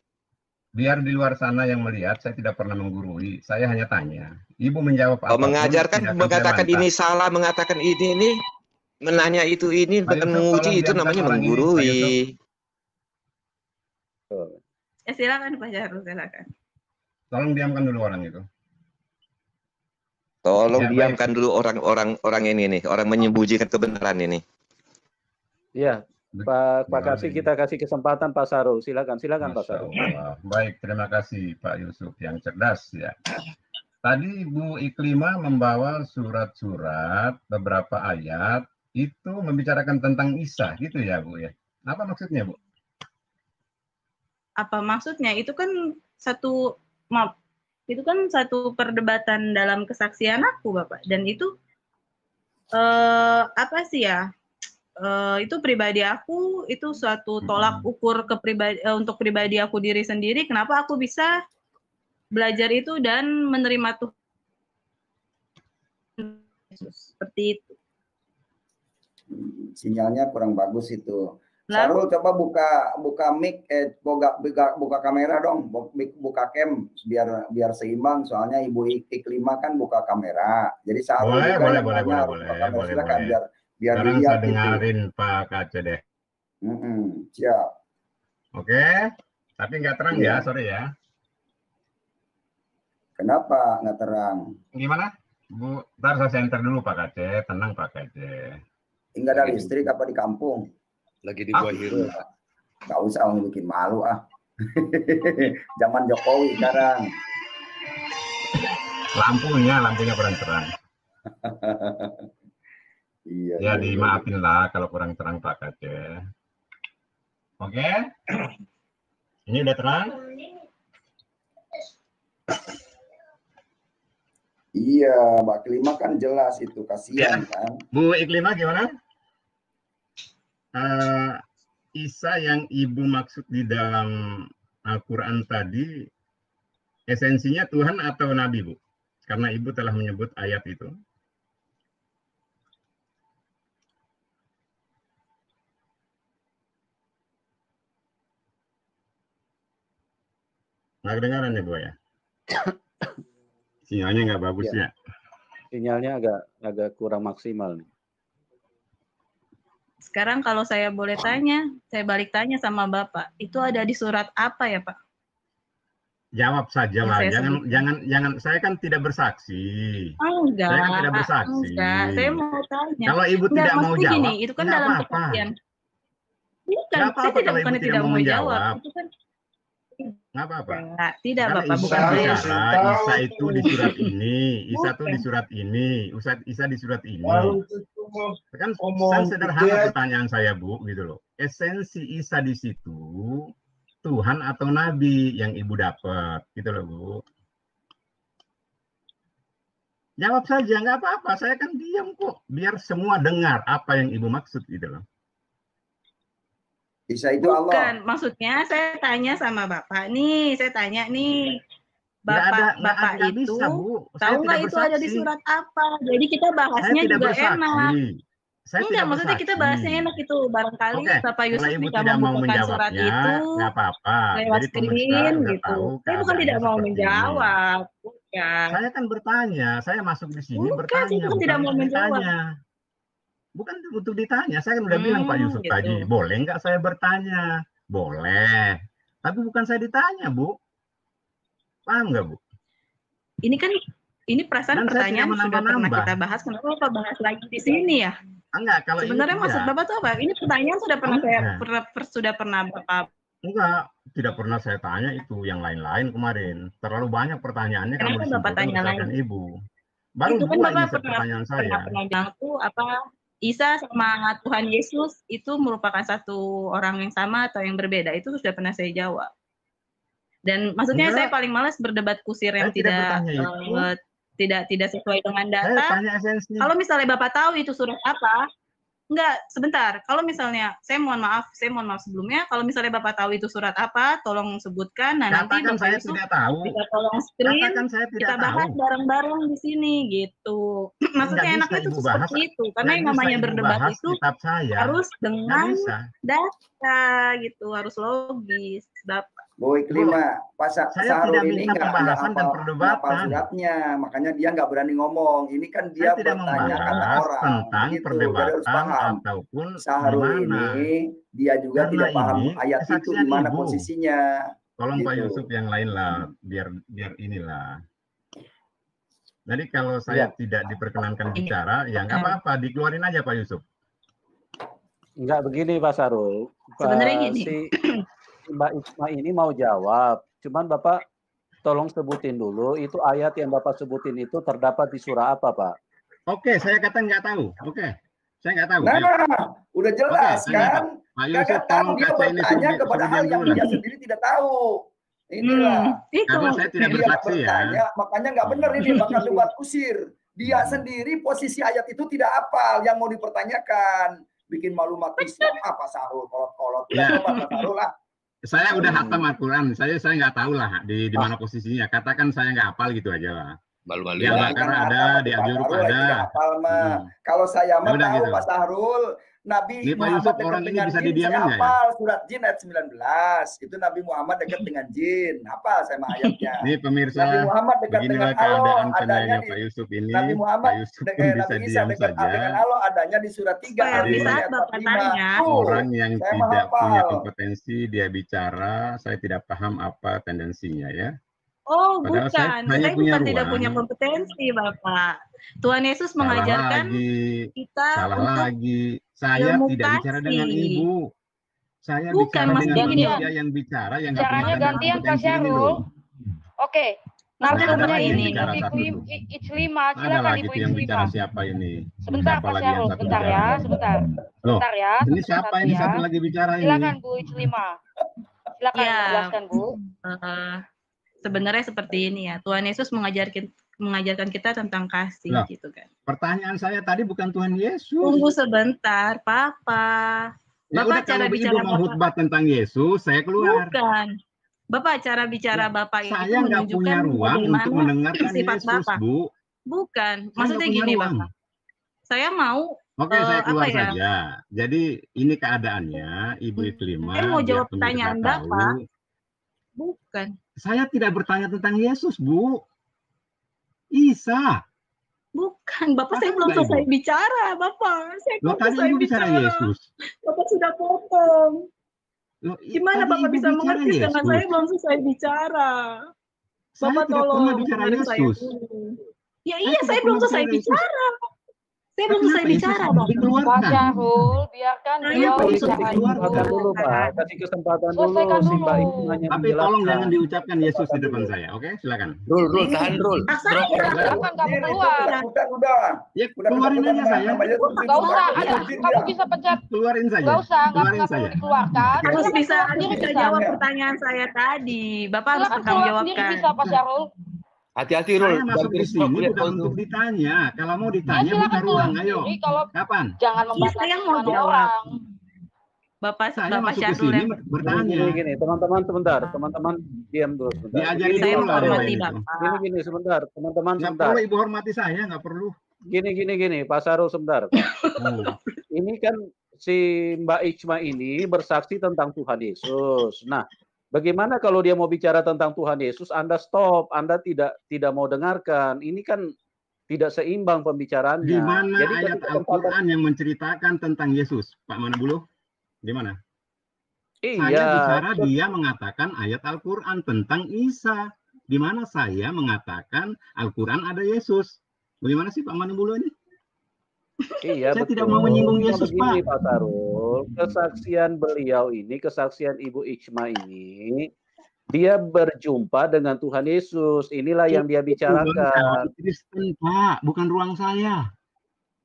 Biar di luar sana yang melihat, saya tidak pernah menggurui. Saya hanya tanya. Ibu menjawab apa? Mengajarkan, mengatakan ini salah, mengatakan ini, menanya itu ini, dengan menguji itu namanya menggurui. Silakan Pak Syahrul, silakan. Tolong diamkan dulu orang itu. Tolong diamkan dulu orang ini nih, orang menyembunyikan kebenaran ini. Iya, Pak Kasih, kita kasih kesempatan Pak Syahrul. Silakan Pak Syahrul. Baik, terima kasih Pak Yusuf yang cerdas ya. Tadi Bu Iklima membawa surat-surat beberapa ayat itu membicarakan tentang Isa gitu ya Bu ya. Apa maksudnya Bu? Apa maksudnya? Itu kan satu perdebatan dalam kesaksian aku, Bapak. Dan itu apa sih ya? Itu pribadi aku, itu suatu tolak ukur untuk pribadi aku diri sendiri. Kenapa aku bisa belajar itu dan menerima Tuhan Yesus seperti itu? Sinyalnya kurang bagus itu. Syahrul, coba buka mic, buka kamera dong, buka cam biar seimbang. Soalnya Ibu Iklima kan buka kamera. Jadi Syahrul boleh. Silakan biar sekarang dilihat saya dengarin Pak Kace deh. Siap. Oke, tapi nggak terang ya, sorry ya. Kenapa nggak terang? Gimana? Bu, ntar saya enter dulu Pak Kace, tenang Pak Kace. Enggak ada listrik apa di kampung? Lagi di Gua Hiro. Nggak usah bikin malu ah. Zaman Jokowi sekarang. Lampunya kurang terang. Iya. Ya dimaafin lah kalau kurang terang Pak Kace. Oke. Ini udah terang? Iya, Mbak Iklima kan jelas itu, kasihan kan. Bu Iklima gimana? Isa yang Ibu maksud di dalam Al-Quran tadi, esensinya Tuhan atau Nabi, Bu? Karena Ibu telah menyebut ayat itu. Nggak kedengaran ya, Bu ya? Sinyalnya nggak bagus ya? Sinyalnya agak kurang maksimal nih. Sekarang kalau saya boleh tanya, saya balik tanya sama Bapak, itu ada di surat apa ya Pak? Jawab saja lah, jangan. Saya kan tidak bersaksi. Enggak. Saya kan tidak bersaksi. Enggak. Saya mau tanya. Kalau Ibu tidak mau jawab, gini, itu kan dalam kesaksian. Bukan, saya tidak mau jawab. Itu kan nggak apa-apa. Tidak, karena Bapak. Bukan Isa itu di surat ini, Isa itu di surat ini, Isa di surat ini. Kan sederhana pertanyaan saya, Bu, gitu loh. Esensi Isa di situ Tuhan atau Nabi yang Ibu dapat, gitu loh, Bu. Jawab saja, nggak apa-apa. Saya kan diam kok, biar semua dengar apa yang Ibu maksud, gitu loh. Isa itu bukan, Allah. Maksudnya saya tanya sama Bapak nih, Bapak itu bisa, tahu nggak itu ada di surat apa? Jadi kita bahasnya juga enak. Enggak, maksudnya kita bahasnya enak itu. Barangkali Bapak Yusuf bisa membuka surat itu nggak apa-apa. lewat screen gitu. Saya bukan tidak mau menjawab. Bukan. Saya kan bertanya, saya masuk di sini bertanya, itu bukan tidak mau untuk menjawab. ditanya. Bukan untuk ditanya, saya kan udah bilang Pak Yusuf gitu. tadi, boleh nggak saya bertanya? Boleh, tapi bukan saya ditanya, Bu. Paham nggak, Bu? Ini perasaan Dan saya pertanyaan tidak sudah pernah menambah-nambah. kita bahas, kenapa Bapak bahas lagi di sini ya? Enggak, kalau Sebenarnya ini maksud tidak. Bapak tuh apa? Ini pertanyaan sudah pernah sudah pernah Bapak. Enggak, tidak pernah saya tanya itu yang lain-lain kemarin. Terlalu banyak pertanyaannya kamu Kenapa Bapak disimpulkan tanya berdasarkan lagi? Ibu. Baru Itu kan dua Bapak ini pertanyaan saya. pernah bilang tuh apa Isa sama Tuhan Yesus itu merupakan satu orang yang sama atau yang berbeda, itu sudah pernah saya jawab. Dan maksudnya Enggak. saya paling malas berdebat kusir yang Saya tidak bertanya tidak sesuai dengan Saya data. tanya esensi. Kalau misalnya Bapak tahu itu surat apa, enggak, sebentar. Kalau misalnya, saya mohon maaf sebelumnya, kalau misalnya Bapak tahu itu surat apa, tolong sebutkan. Nah, nanti Katakan Bapak saya Yusuf tidak tahu. bisa tolong screen, Katakan saya tidak kita bahas tahu. bareng-bareng di sini, gitu. Maksudnya Nggak enaknya bisa itu Ibu tuh bahas. seperti itu. Karena Nggak yang bisa namanya Ibu berdebat bahas itu kitab saya. harus Nggak dengan bisa. data, gitu. Harus logis, Bapak. Bu Iklima, Pak Saya Sahrul tidak ini minta nggak pembahasan dan hafal perdebatan. suratnya, makanya dia nggak berani ngomong. Ini kan dia Saya tidak bertanya kata membahas orang, tentang gitu. Jadi harus perdebatan paham. ataupun Sahrul gimana. ini dia juga Karena tidak paham ini ayat itu kesaksian di mana Ibu. posisinya. Tolong Pak Gitu. Yusuf yang lain lah, biar inilah. Jadi kalau saya tidak diperkenankan bicara, ya nggak apa-apa, dikeluarin aja Pak Yusuf. Enggak begini Pak Sarul. Sebenarnya gini. Si Mbak Isma ini mau jawab, cuman Bapak tolong sebutin dulu itu ayat yang Bapak sebutin itu terdapat di surah apa, Pak? Oke, saya kata nggak tahu. Oke, saya nggak tahu. Nah, Ayo. udah jelas Oke, kan? Pak Yusuf Nggak tahu tolong dia kaca ini bertanya kepada hal yang dia dulu. sendiri tidak tahu. Inilah. Karena saya tidak Dia bersaksi ya. bertanya, makanya nggak benar ini bakal debat kusir. Dia sendiri posisi ayat itu tidak hafal yang mau dipertanyakan. Bikin malu umat Islam apa Sahrul kolot-kolot. Ya. Coba Pak Sahrul lah. Saya udah hafal Al-Quran, saya nggak tahu lah di mana posisinya. Katakan saya nggak hafal gitu aja lah. Malu-malu Di ya. Al-Baqarah ada, di Al-Juruf ada. Kalau saya mah Udah tahu gitu. Pak Sahrul, Nabi Ini Pak Muhammad Yusuf, dekat orang ini dengan bisa jin, didiamin saya nggak ya? hafal surat jin ayat 19. Itu Nabi Muhammad dekat dengan jin. Apa saya mah ayatnya? Ini pemirsa, Nabi Muhammad dekat dengan beginilah keadaan Allah, adanya channelnya di Pak Yusuf ini. Nabi Muhammad Pak Yusuf pun dengan bisa Nabi Isa diam dekat dengan saja. Allah adanya di surat 3 Jadi, ayat Bapak 45. tanya. Orang yang saya mah tidak punya hafal. kompetensi, dia bicara, saya tidak paham apa tendensinya ya. Oh, Padahal bukan. saya Saya punya bukan tidak ruang. punya kompetensi, Bapak. Tuhan Yesus Salah mengajarkan lagi, kita salah untuk lagi. Saya ilmu tidak bicara dengan kasih. Ibu. Saya Bukan, bicara Mas dengan gantian. manusia yang bicara, yang nggak punya Caranya tanda gantian Pak kompetensi ini Syahrul. loh. Oke. Ada Narasumbernya lagi yang ini bicara Ibu satu tuh. Iclima, Ada silakan lagi Ibu tuh yang bicara Iclima. siapa ini? Sebentar Siapa Pak lagi yang Syahrul, satu sebentar bicara? ya, sebentar. Loh, Sebentar ya. ini siapa ini satu lagi bicara ini? Silakan Bu Iclima. Silakan Ya. jelaskan Bu. Sebenarnya seperti ini ya. Tuhan Yesus mengajarkan kita tentang kasih Loh, gitu kan. pertanyaan saya tadi bukan Tuhan Yesus. Tunggu sebentar, Papa. Ya Bapak udah, cara kalau bicara Ibu mau Bapak khutbah tentang Yesus, saya keluar. bukan. Bapak cara bicara Bapak itu Saya nggak punya menunjukkan ruang untuk bagaimana mendengarkan sifat Yesus, Bapak. Bu. Bukan. Saya Maksudnya nggak punya gini, ruang. Bapak. Saya mau Oke, saya keluar apa ya? saja. Jadi ini keadaannya, Ibu Iklima, Saya mau biar jawab pemirsa pertanyaan tahu. Bapak. Bukan. Saya tidak bertanya tentang Yesus, Bu. Isa. Bukan, Bapak saya Paham belum nggak, selesai Ibu? bicara, Bapak. Saya Loh, belum tadi selesai Ibu bicara bicara. Yesus. Bapak sudah potong. Loh, Gimana tadi Bapak Ibu bisa bicara mengerti sedangkan Yesus. saya belum selesai bicara? Saya Bapak tidak pernah tolong bicara dengerin saya Yesus. dulu. Ya Saya iya, tidak saya belum pernah selesai bicara Yesus. bicara. Saya belum Kenapa selesai Yesus bicara, harus Bapak. Pak dikeluarkan? Syahrul, biarkan Saya beliau belum Kasih selesai bicara kesempatan dulu. dulu Pak, kasih kesempatan dulu Selesaikan si dulu. Mbak Ismanya Tapi tolong jangan menjelaskan. diucapkan Yesus di depan saya, oke? Silakan. Rul, tahan Rul. Saya Silakan kamu keluar. Udah. Ya, keluarin aja saya. Gak usah, ada. Kamu bisa pencet. Keluarin saja. Gak usah, Keluarin nggak perlu saya. dikeluarkan. harus Silakan bisa keluar sendiri bisa. jawab pertanyaan saya tadi. Bapak harus Silakan bertanggung keluar sendiri jawabkan. bisa Pak Syahrul. Hati-hati Rul. Saya masuk di sini bukan untuk ditanya. Kalau mau ditanya, buka silakan keluar ruang. Ayo. sendiri kalau Kapan? jangan Iya, membatasi saya mau mana jawab. orang. Bapak Saya masuk ke Syahrul sini yang bertanya. Gini, teman-teman sebentar, teman-teman diam dulu sebentar. Diajari saya dulu lah menghormati yang itu. Bapak. Gini sebentar, teman-teman Nggak sebentar. perlu Ibu hormati saya, nggak perlu. Gini, Pak Sarul sebentar. Ini kan si Mbak Isma ini bersaksi tentang Tuhan Yesus. Nah, Bagaimana kalau dia mau bicara tentang Tuhan Yesus, Anda stop, Anda tidak mau dengarkan. Ini kan tidak seimbang pembicaraannya. Di mana Jadi ayat Al-Quran yang menceritakan tentang Yesus, Pak Manabulu? Di mana? Saya bicara dia mengatakan ayat Al-Quran tentang Isa. Di mana saya mengatakan Al-Quran ada Yesus. Bagaimana sih Pak Manabulu ini? Iya, saya tidak mau menyinggung Yesus, begini, Pak. Pak Sarul, kesaksian beliau ini, kesaksian Ibu Ichma ini, dia berjumpa dengan Tuhan Yesus. Inilah yang dia bicarakan. Kristen, Pak, bukan ruang saya.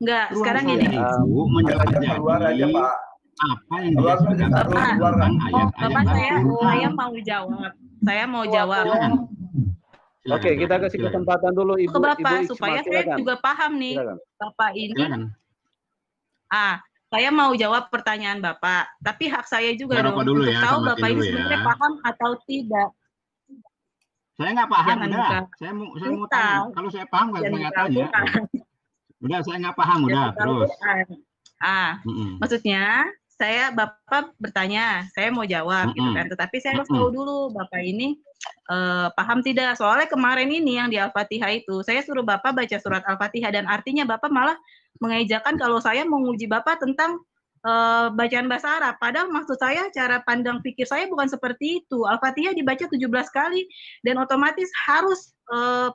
Enggak, ruang sekarang saya ini. itu menjadi apa yang dia sudah katakan tentang ayat-ayat saya mau jawab. Saya mau jawab. Oke, kita kasih kesempatan dulu Ibu Bapak Ichma, supaya silakan. saya juga paham nih. Silakan. Bapak ini. Saya mau jawab pertanyaan Bapak, tapi hak saya juga dong dulu untuk ya, tahu Bapak ini dulu sebenarnya ya. paham atau tidak. Saya nggak paham, Jangan udah. buka. Saya mau tanya. Kalau saya paham, saya tanya. Udah, saya nggak paham, udah. Terus. Maksudnya, Bapak bertanya, saya mau jawab gitu kan. Tetapi saya harus tahu dulu Bapak ini paham tidak. Soalnya kemarin ini yang di Al-Fatihah itu, saya suruh Bapak baca surat Al-Fatihah dan artinya Bapak malah mengejakan kalau saya menguji Bapak tentang bacaan bahasa Arab. Padahal maksud saya cara pandang pikir saya bukan seperti itu. Al-Fatihah dibaca 17 kali dan otomatis harus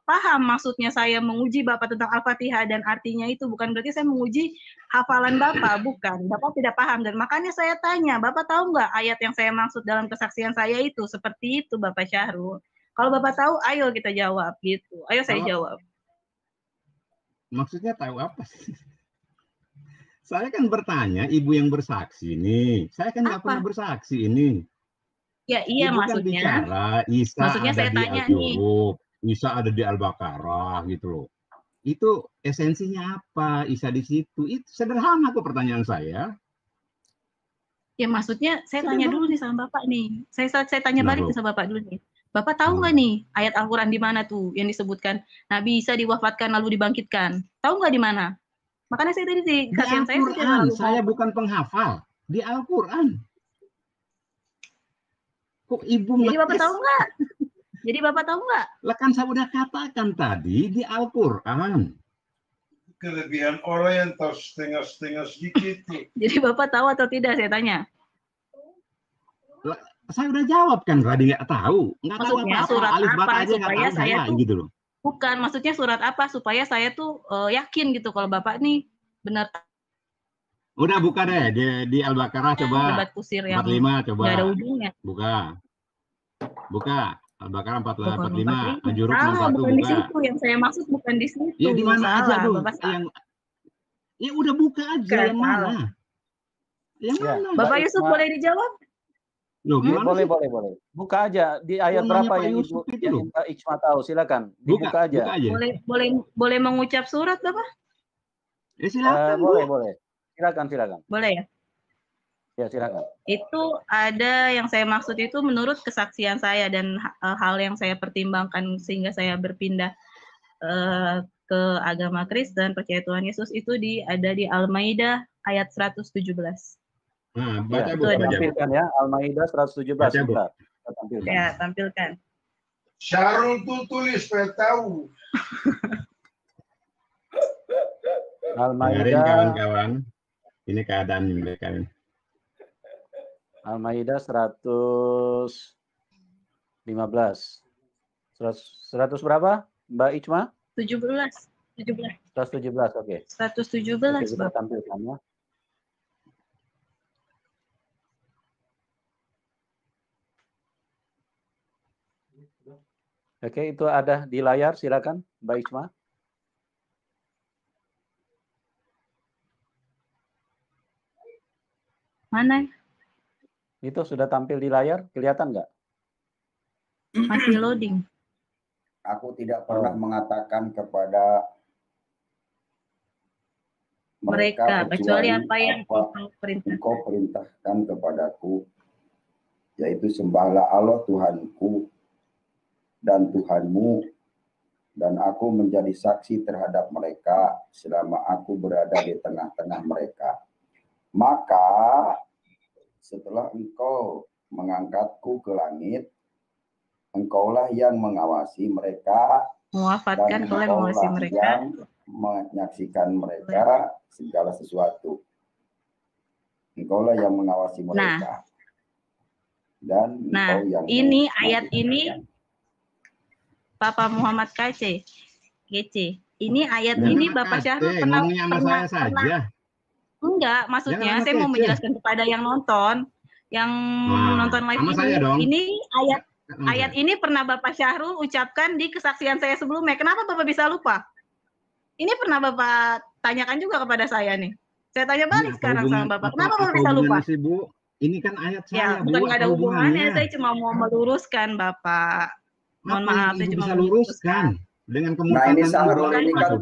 paham maksudnya saya menguji Bapak tentang Al-Fatihah dan artinya itu bukan berarti saya menguji hafalan Bapak, bukan. Bapak tidak paham dan makanya saya tanya, Bapak tahu nggak ayat yang saya maksud dalam kesaksian saya itu seperti itu Bapak Syahrul. Kalau Bapak tahu, ayo kita jawab gitu. Ayo saya jawab. Maksudnya tahu apa sih? Saya kan bertanya, ibu yang bersaksi nih. Saya kan nggak pernah bersaksi ini. Ya iya ibu maksudnya. Kan bicara, Isa maksudnya ada saya di tanya Al-Jurub, Isa ada di Al-Baqarah gitu loh. Itu esensinya apa? Isa di situ. Itu sederhana kok pertanyaan saya. Ya maksudnya saya tanya dulu nih sama Bapak nih. Saya tanya balik sama Bapak dulu nih. Bapak tahu nggak nih ayat Al-Quran di mana tuh yang disebutkan Nabi Isa diwafatkan lalu dibangkitkan? Tahu nggak di mana? Makanya saya tadi di kasihan saya bukan penghafal di Al-Quran. Kok ibu Jadi Bapak tahu nggak? Jadi Bapak tahu nggak? Lah kan saya udah katakan tadi di Al-Quran. Kelebihan orang yang tahu setengah-setengah sedikit. Jadi Bapak tahu atau tidak saya tanya? Lah, saya udah jawab kan tadi nggak tahu. Nggak tahu Maksudnya apa-apa. surat Alif apa Ba aja nggak supaya tahu saya tuh gitu loh. Bukan, maksudnya surat apa supaya saya tuh yakin gitu kalau Bapak nih benar. Udah buka deh di Al-Baqarah coba. Debat kusir yang 45 coba. nggak ada ujungnya. Buka. Al-Baqarah 45, 45. Al-Jurub Salah, 61 bukan buka. di situ yang saya maksud, bukan di situ. Ya di mana salah, aja dong. Bapak salah. Ya udah buka aja yang mana. Yang mana? Bapak Yusuf boleh dijawab? Loh, boleh. Buka aja di ayat berapa yang Ibu yang Mbak Ichma tahu, silakan. Dibuka aja. Boleh mengucap surat, Bapak? Ya silakan. Boleh. Silakan. Boleh ya? Ya, silakan. Itu ada yang saya maksud itu menurut kesaksian saya dan hal yang saya pertimbangkan sehingga saya berpindah ke agama Kristen, percaya Tuhan Yesus itu ada di Al-Maidah ayat 117. Nah, baca Bu, tampilkan ya Al-Maidah 117. Sebentar. Tampilkan. Ya, tampilkan. Syahrul tuh tulis supaya tahu. Dengarin kawan-kawan. Ini keadaan mereka ini. Al-Maidah 115. 100 berapa, Mbak Ichma? 17. 117, oke. 117, kita tampilkan ya. Oke, itu ada di layar, silakan Mbak Ichma. Mana? Itu sudah tampil di layar, kelihatan nggak? Masih loading. Aku tidak pernah mengatakan kepada mereka kecuali apa yang engkau perintahkan kepadaku, yaitu sembahlah Allah Tuhanku dan Tuhanmu, dan aku menjadi saksi terhadap mereka selama aku berada di tengah-tengah mereka. Maka setelah engkau mengangkatku ke langit, engkaulah yang mengawasi mereka, mewafatkan, dan oleh mengawasi engkaulah mereka, yang menyaksikan mereka segala sesuatu. Engkaulah yang mengawasi mereka. Dan engkau yang ini ayat ini Papa Muhammad KC. Ini ayat ini Bapak Syahrul pernah saja. Enggak, maksudnya saya mau menjelaskan kepada yang nonton, yang nonton live ini ayat ini pernah Bapak Syahrul ucapkan di kesaksian saya sebelumnya. Kenapa Bapak bisa lupa? Ini pernah Bapak tanyakan juga kepada saya nih. Saya tanya balik sekarang sama Bapak. Kenapa Bapak bisa lupa? Sih, Bu? Ini kan ayat saya, bukan nggak ada hubungannya. Saya cuma mau meluruskan, Bapak. Mohon maaf, saya cuma mau meluruskan. Dengan nah, ini Syahrul ini kan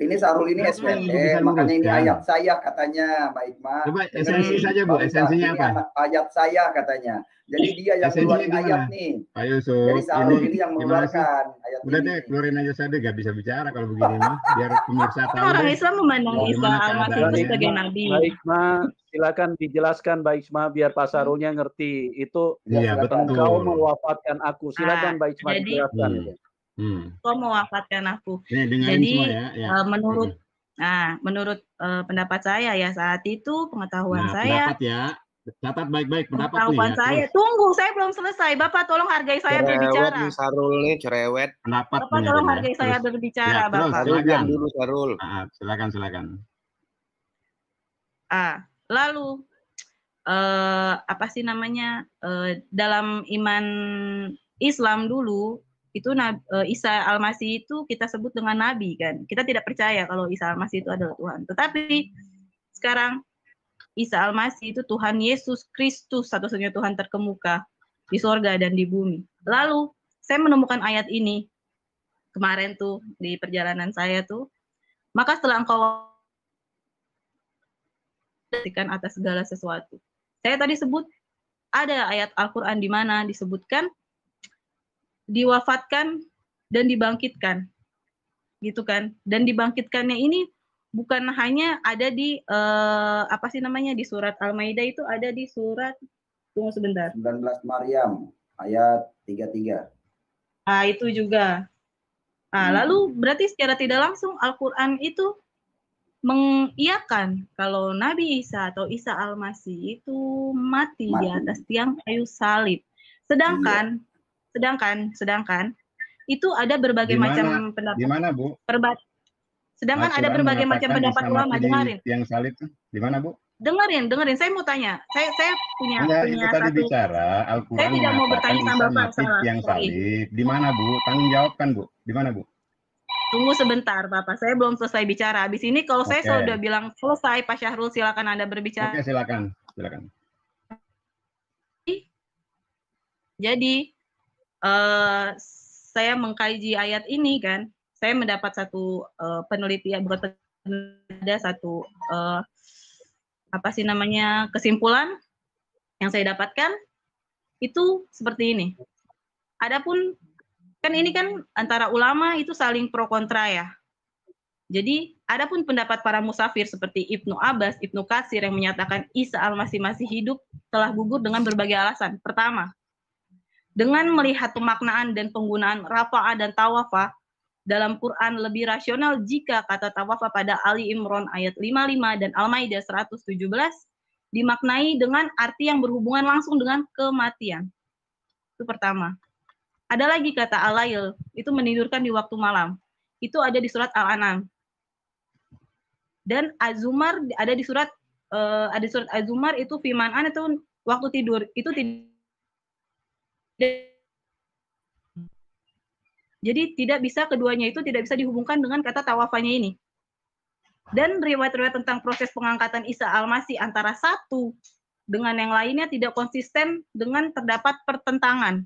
ini Syahrul ini SPT, makanya ini ayat saya katanya, Mbak Ikma. Coba esensi saja, Bu. Esensinya apa? Ayat saya katanya. Jadi dia yang keluarin ayat nih. Pak Yusuf, jadi Syahrul ini yang mengeluarkan ayat udah deh, keluarin aja saja, nggak bisa bicara kalau begini mah. Biar pemirsa tahu. Orang Islam memandang Isa Al-Masih itu sebagai nabi. Mbak Ikma, silakan dijelaskan Mbak Ikma biar Pak Syahrulnya ngerti. Itu engkau mewafatkan aku. Silakan Mbak Ikma dijelaskan. Kau mewafatkan aku. Jadi menurut pendapat saya ya saat itu pengetahuan saya. Pendapat ya. Catat baik-baik pengetahuan saya. Tunggu, saya belum selesai. Bapak tolong hargai saya berbicara. Sarul nih cerewet. Pendapat. Bapak tolong hargai saya berbicara, Bapak. Silakan dulu Sarul. Silakan. Lalu apa sih namanya? Dalam iman Islam dulu itu Isa Al-Masih itu kita sebut dengan nabi kan. Kita tidak percaya kalau Isa Al-Masih itu adalah Tuhan. Tetapi sekarang Isa Al-Masih itu Tuhan Yesus Kristus, satu-satunya Tuhan terkemuka di sorga dan di bumi. Lalu saya menemukan ayat ini kemarin tuh di perjalanan saya tuh. Maka setelah engkau atas segala sesuatu. Saya tadi sebut ada ayat Al-Quran di mana disebutkan diwafatkan dan dibangkitkan, gitu kan? Dan dibangkitkannya ini bukan hanya ada di apa sih namanya di surat Al-Maidah, itu ada di surat, tunggu sebentar, 19 Maryam ayat 33. Itu juga. Lalu berarti secara tidak langsung Al-Quran itu mengiyakan kalau Nabi Isa atau Isa Al-Masih itu mati di atas tiang kayu salib. Sedangkan itu ada berbagai macam pendapat. Di mana, Bu? Sedangkan ada berbagai macam pendapat ulama. Dengerin. Yang salib di mana, Bu? Dengerin. Saya mau tanya. Saya punya itu tadi satu. Bicara Al-Quran. Saya tidak mau bertanya sama Bapak. Yang salib di mana, Bu? Tanggung jawabkan, Bu. Di mana, Bu? Tunggu sebentar, Bapak. Saya belum selesai bicara. Habis ini kalau saya sudah bilang selesai, Pak Syahrul silakan Anda berbicara. Oke, silakan. Jadi saya mengkaji ayat ini kan, saya mendapat satu penelitian, ada satu apa sih namanya kesimpulan yang saya dapatkan itu seperti ini. Adapun kan ini kan antara ulama itu saling pro kontra ya. Jadi adapun pendapat para musafir seperti Ibnu Abbas, Ibnu Katsir yang menyatakan Isa Al-Masih masih hidup telah gugur dengan berbagai alasan. Pertama, dengan melihat pemaknaan dan penggunaan rafa'ah dan tawafah dalam Quran lebih rasional jika kata tawafah pada Ali Imran ayat 55 dan Al-Maidah 117 dimaknai dengan arti yang berhubungan langsung dengan kematian. Itu pertama. Ada lagi kata Al-Lail, itu menidurkan di waktu malam. Itu ada di surat Al-An'am. Dan Az-Zumar ada di surat Az-Zumar itu fiman itu waktu tidur. Itu jadi tidak bisa, keduanya itu tidak bisa dihubungkan dengan kata tawafanya ini. Dan riwayat-riwayat tentang proses pengangkatan Isa Al-Masih antara satu dengan yang lainnya tidak konsisten dengan terdapat pertentangan.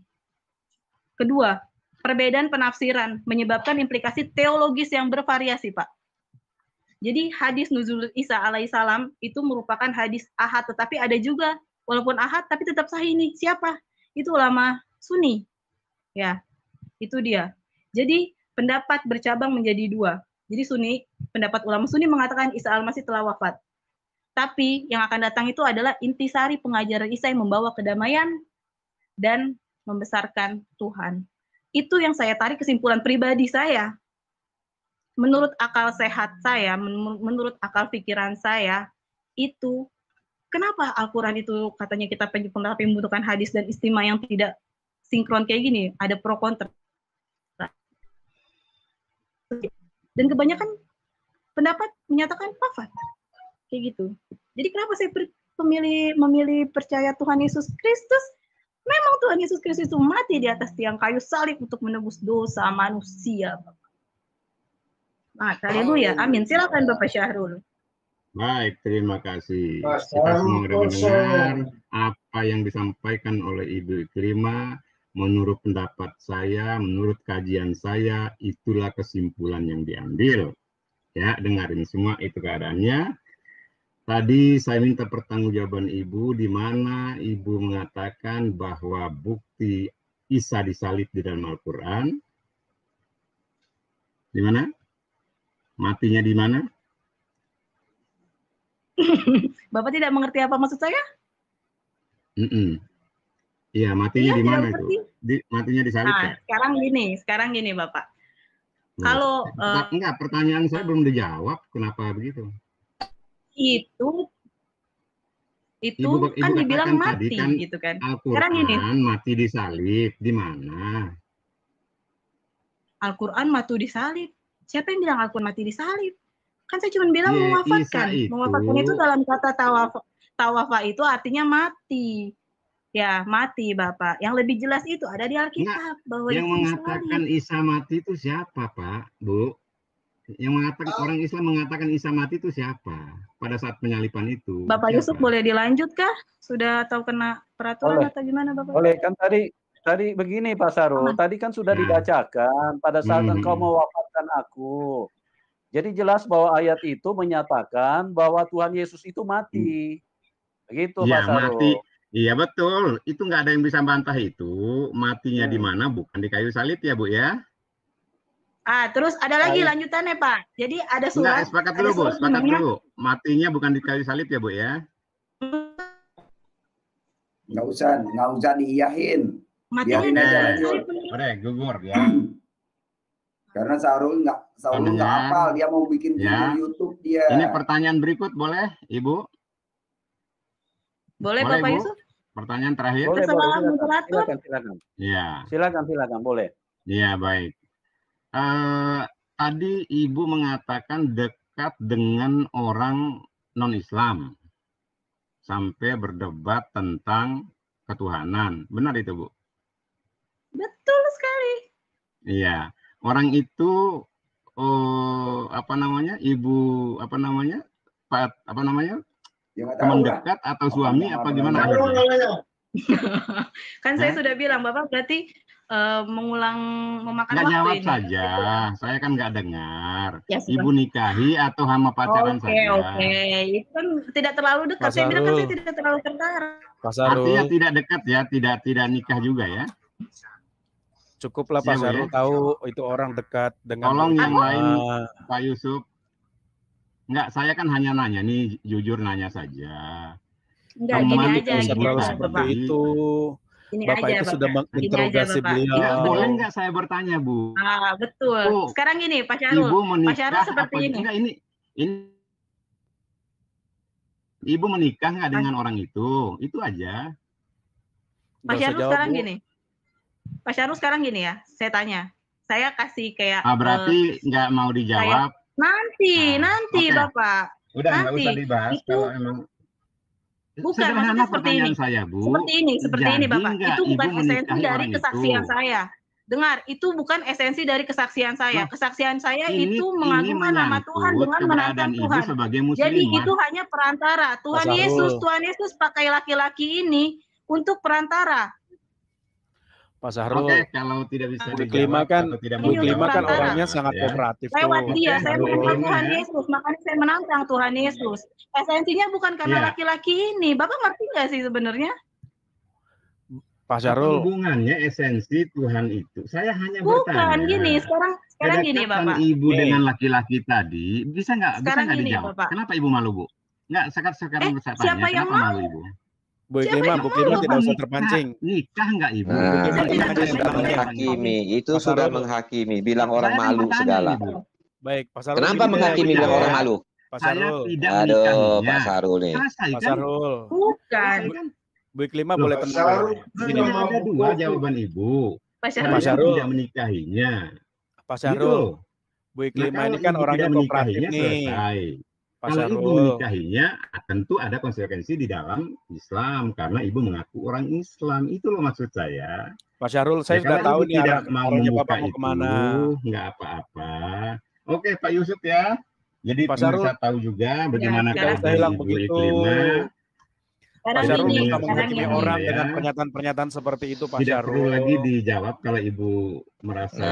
Kedua, perbedaan penafsiran menyebabkan implikasi teologis yang bervariasi, Pak. Jadi hadis nuzul Isa alaihissalam itu merupakan hadis ahad, tetapi ada juga walaupun ahad tapi tetap sahih nih. Siapa? Itu ulama Sunni. Ya, itu dia. Jadi pendapat bercabang menjadi dua. Jadi pendapat ulama Sunni mengatakan Isa Al-Masih telah wafat. Tapi yang akan datang itu adalah intisari pengajaran Isa yang membawa kedamaian dan membesarkan Tuhan. Itu yang saya tarik kesimpulan pribadi saya. Menurut akal sehat saya, menurut akal pikiran saya, itu kenapa Al-Quran itu katanya kita membutuhkan hadis dan istimewa yang tidak sinkron kayak gini, ada pro kontra. Dan kebanyakan pendapat menyatakan wafat. Kayak gitu. Jadi kenapa saya memilih percaya Tuhan Yesus Kristus? Memang Tuhan Yesus Kristus itu mati di atas tiang kayu salib untuk menebus dosa manusia. Nah, haleluya. Amin. Silakan Bapak Syahrul. Baik, terima kasih. Kita semua sudah mendengar apa yang disampaikan oleh Ibu Ikrimah. Menurut pendapat saya, menurut kajian saya, itulah kesimpulan yang diambil. Ya, dengarin semua itu keadaannya. Tadi saya minta pertanggungjawaban Ibu, di mana Ibu mengatakan bahwa bukti Isa disalib di dalam Al-Quran. Di mana? Matinya di mana? Bapak tidak mengerti apa maksud saya? Iya, matinya di mana itu? Matinya disalib Nah, ya? sekarang gini Bapak. Kalau enggak, pertanyaan saya belum dijawab, kenapa begitu? Itu Ibu kan dibilang katakan mati tadi kan gitu kan. Sekarang gini, Al-Quran mati disalib di mana? Al-Quran mati disalib. Siapa yang bilang Al-Quran mati disalib? Kan saya cuma bilang mewafatkan. Mewafatkan itu dalam kata tawafa itu artinya mati. Ya, mati Bapak. Yang lebih jelas itu ada di Alkitab bahwa Yang itu mengatakan disalib. Isa mati itu siapa, Pak, Bu? Yang mengatakan orang Islam mengatakan Isa mati itu siapa pada saat penyaliban itu? Bapak Siapa? Yusuf boleh dilanjut kah? Sudah tahu kena peraturan atau gimana Bapak? Boleh, kan tadi begini Pak Sarul, tadi kan sudah dibacakan pada saat engkau mewafatkan aku. Jadi jelas bahwa ayat itu menyatakan bahwa Tuhan Yesus itu mati. Begitu Pak Sarul. Mati. Iya betul, itu nggak ada yang bisa bantah itu. Matinya di mana? Bukan di kayu salib ya Bu ya? Terus ada lagi lanjutannya Pak. Jadi ada surat. Enggak, sepakat dulu Bu, sepakat dulu. Matinya bukan di kayu salib ya Bu ya? Nggak usah diiyahin. Matinya Biarin aja lanjut. Udah gugur ya. Karena Sarul nggak hafal, dia mau bikin video YouTube dia. Ini pertanyaan berikut boleh, Ibu? Boleh Bapak Bu? Yusuf? Pertanyaan terakhir. Boleh, silakan. Iya. Silakan, boleh. Iya, baik. Tadi Ibu mengatakan dekat dengan orang non-Islam sampai berdebat tentang ketuhanan. Benar itu, Bu? Betul sekali. Iya. Orang itu Ibu teman dekat atau suami apa gimana akhirnya? Kan saya sudah bilang Bapak berarti memakan nggak waktu jawab ini. saja, saya kan nggak dengar. Ya, Ibu nikahi atau sama pacaran saja. Oke, itu kan tidak terlalu dekat. Saya bilang kan saya tidak terlalu tertarik. Artinya tidak dekat ya, tidak nikah juga ya. Cukuplah Pak Sarul tahu itu orang dekat dengan. Tolong yang lain Pak Yusuf. Enggak, saya kan hanya nanya nih, jujur nanya saja. Enggak, gini aja seperti itu. Ini Bapak aja, itu Bapak. sudah menginterogasi beliau. Ya, boleh nggak saya bertanya, Bu? Betul. Bu, sekarang gini, Pak Syahrul. Ibu menikah Pak Syahrul seperti apa, ini. Enggak, ini Ibu menikah nggak dengan orang itu? Itu aja. Pak Syahrul sekarang gini. Pak Syahrul sekarang gini ya, saya tanya. Saya kasih kayak berarti nggak mau dijawab. Nanti okay. Bapak. Udah nggak usah dibahas itu, kalau emang. Bukan, maksudnya seperti ini. Saya, Bu. Seperti ini Bapak. Itu bukan esensi dari kesaksian saya. Dengar, itu bukan esensi dari kesaksian saya. Kesaksian saya itu mengagungkan nama Tuhan dengan menantang Tuhan. Jadi itu hanya perantara. Tuhan Yesus pakai laki-laki ini untuk perantara. Pak Syahrul, kalau tidak bisa dijawab atau tidak mau dijawab, kan orangnya sangat kooperatif. Lewat dia, saya menantang Tuhan Yesus, makanya saya menantang Tuhan Yesus. Esensinya bukan karena laki-laki ini. Bapak ngerti nggak sih sebenarnya? Pak Syahrul, hubungannya esensi Tuhan itu. Saya hanya bertanya. Bukan gini, sekarang gini Bapak. Ibu dengan laki-laki tadi bisa nggak dijawab? Bapak. Kenapa Ibu malu, Bu? Enggak, sekarang saya tanya, siapa yang kenapa malu Ibu? Bu Iklima tidak usah terpancing. Nikah enggak Ibu? Itu sudah menghakimi, itu sudah menghakimi, bilang orang malu segala. Baik, Pak Sarul. Kenapa menghakimi bilang orang malu? Pak Sarul. Aduh, Pak Sarul nih. Pak Sarul. Bukan. Bu Iklima boleh tenang. Ini ada dua jawaban Ibu. Pak Sarul tidak menikahinya. Pak Sarul. Bu Iklima ini kan orangnya kooperatif nih. Pak Kalau Ibu Sarul. menikahinya, tentu ada konsekuensi di dalam Islam karena Ibu mengaku orang Islam. Itu loh maksud saya. Pak Syarul, saya sudah tahu nih arahnya Bapak mau kemana. Nggak apa-apa. Oke, Pak Yusuf ya. Jadi Pak Syarul tahu juga bagaimana saya hilang begitu. Pak Syarul suka menghakimi orang dengan pernyataan-pernyataan seperti itu, Pak Tidak Syarul. perlu lagi dijawab kalau Ibu merasa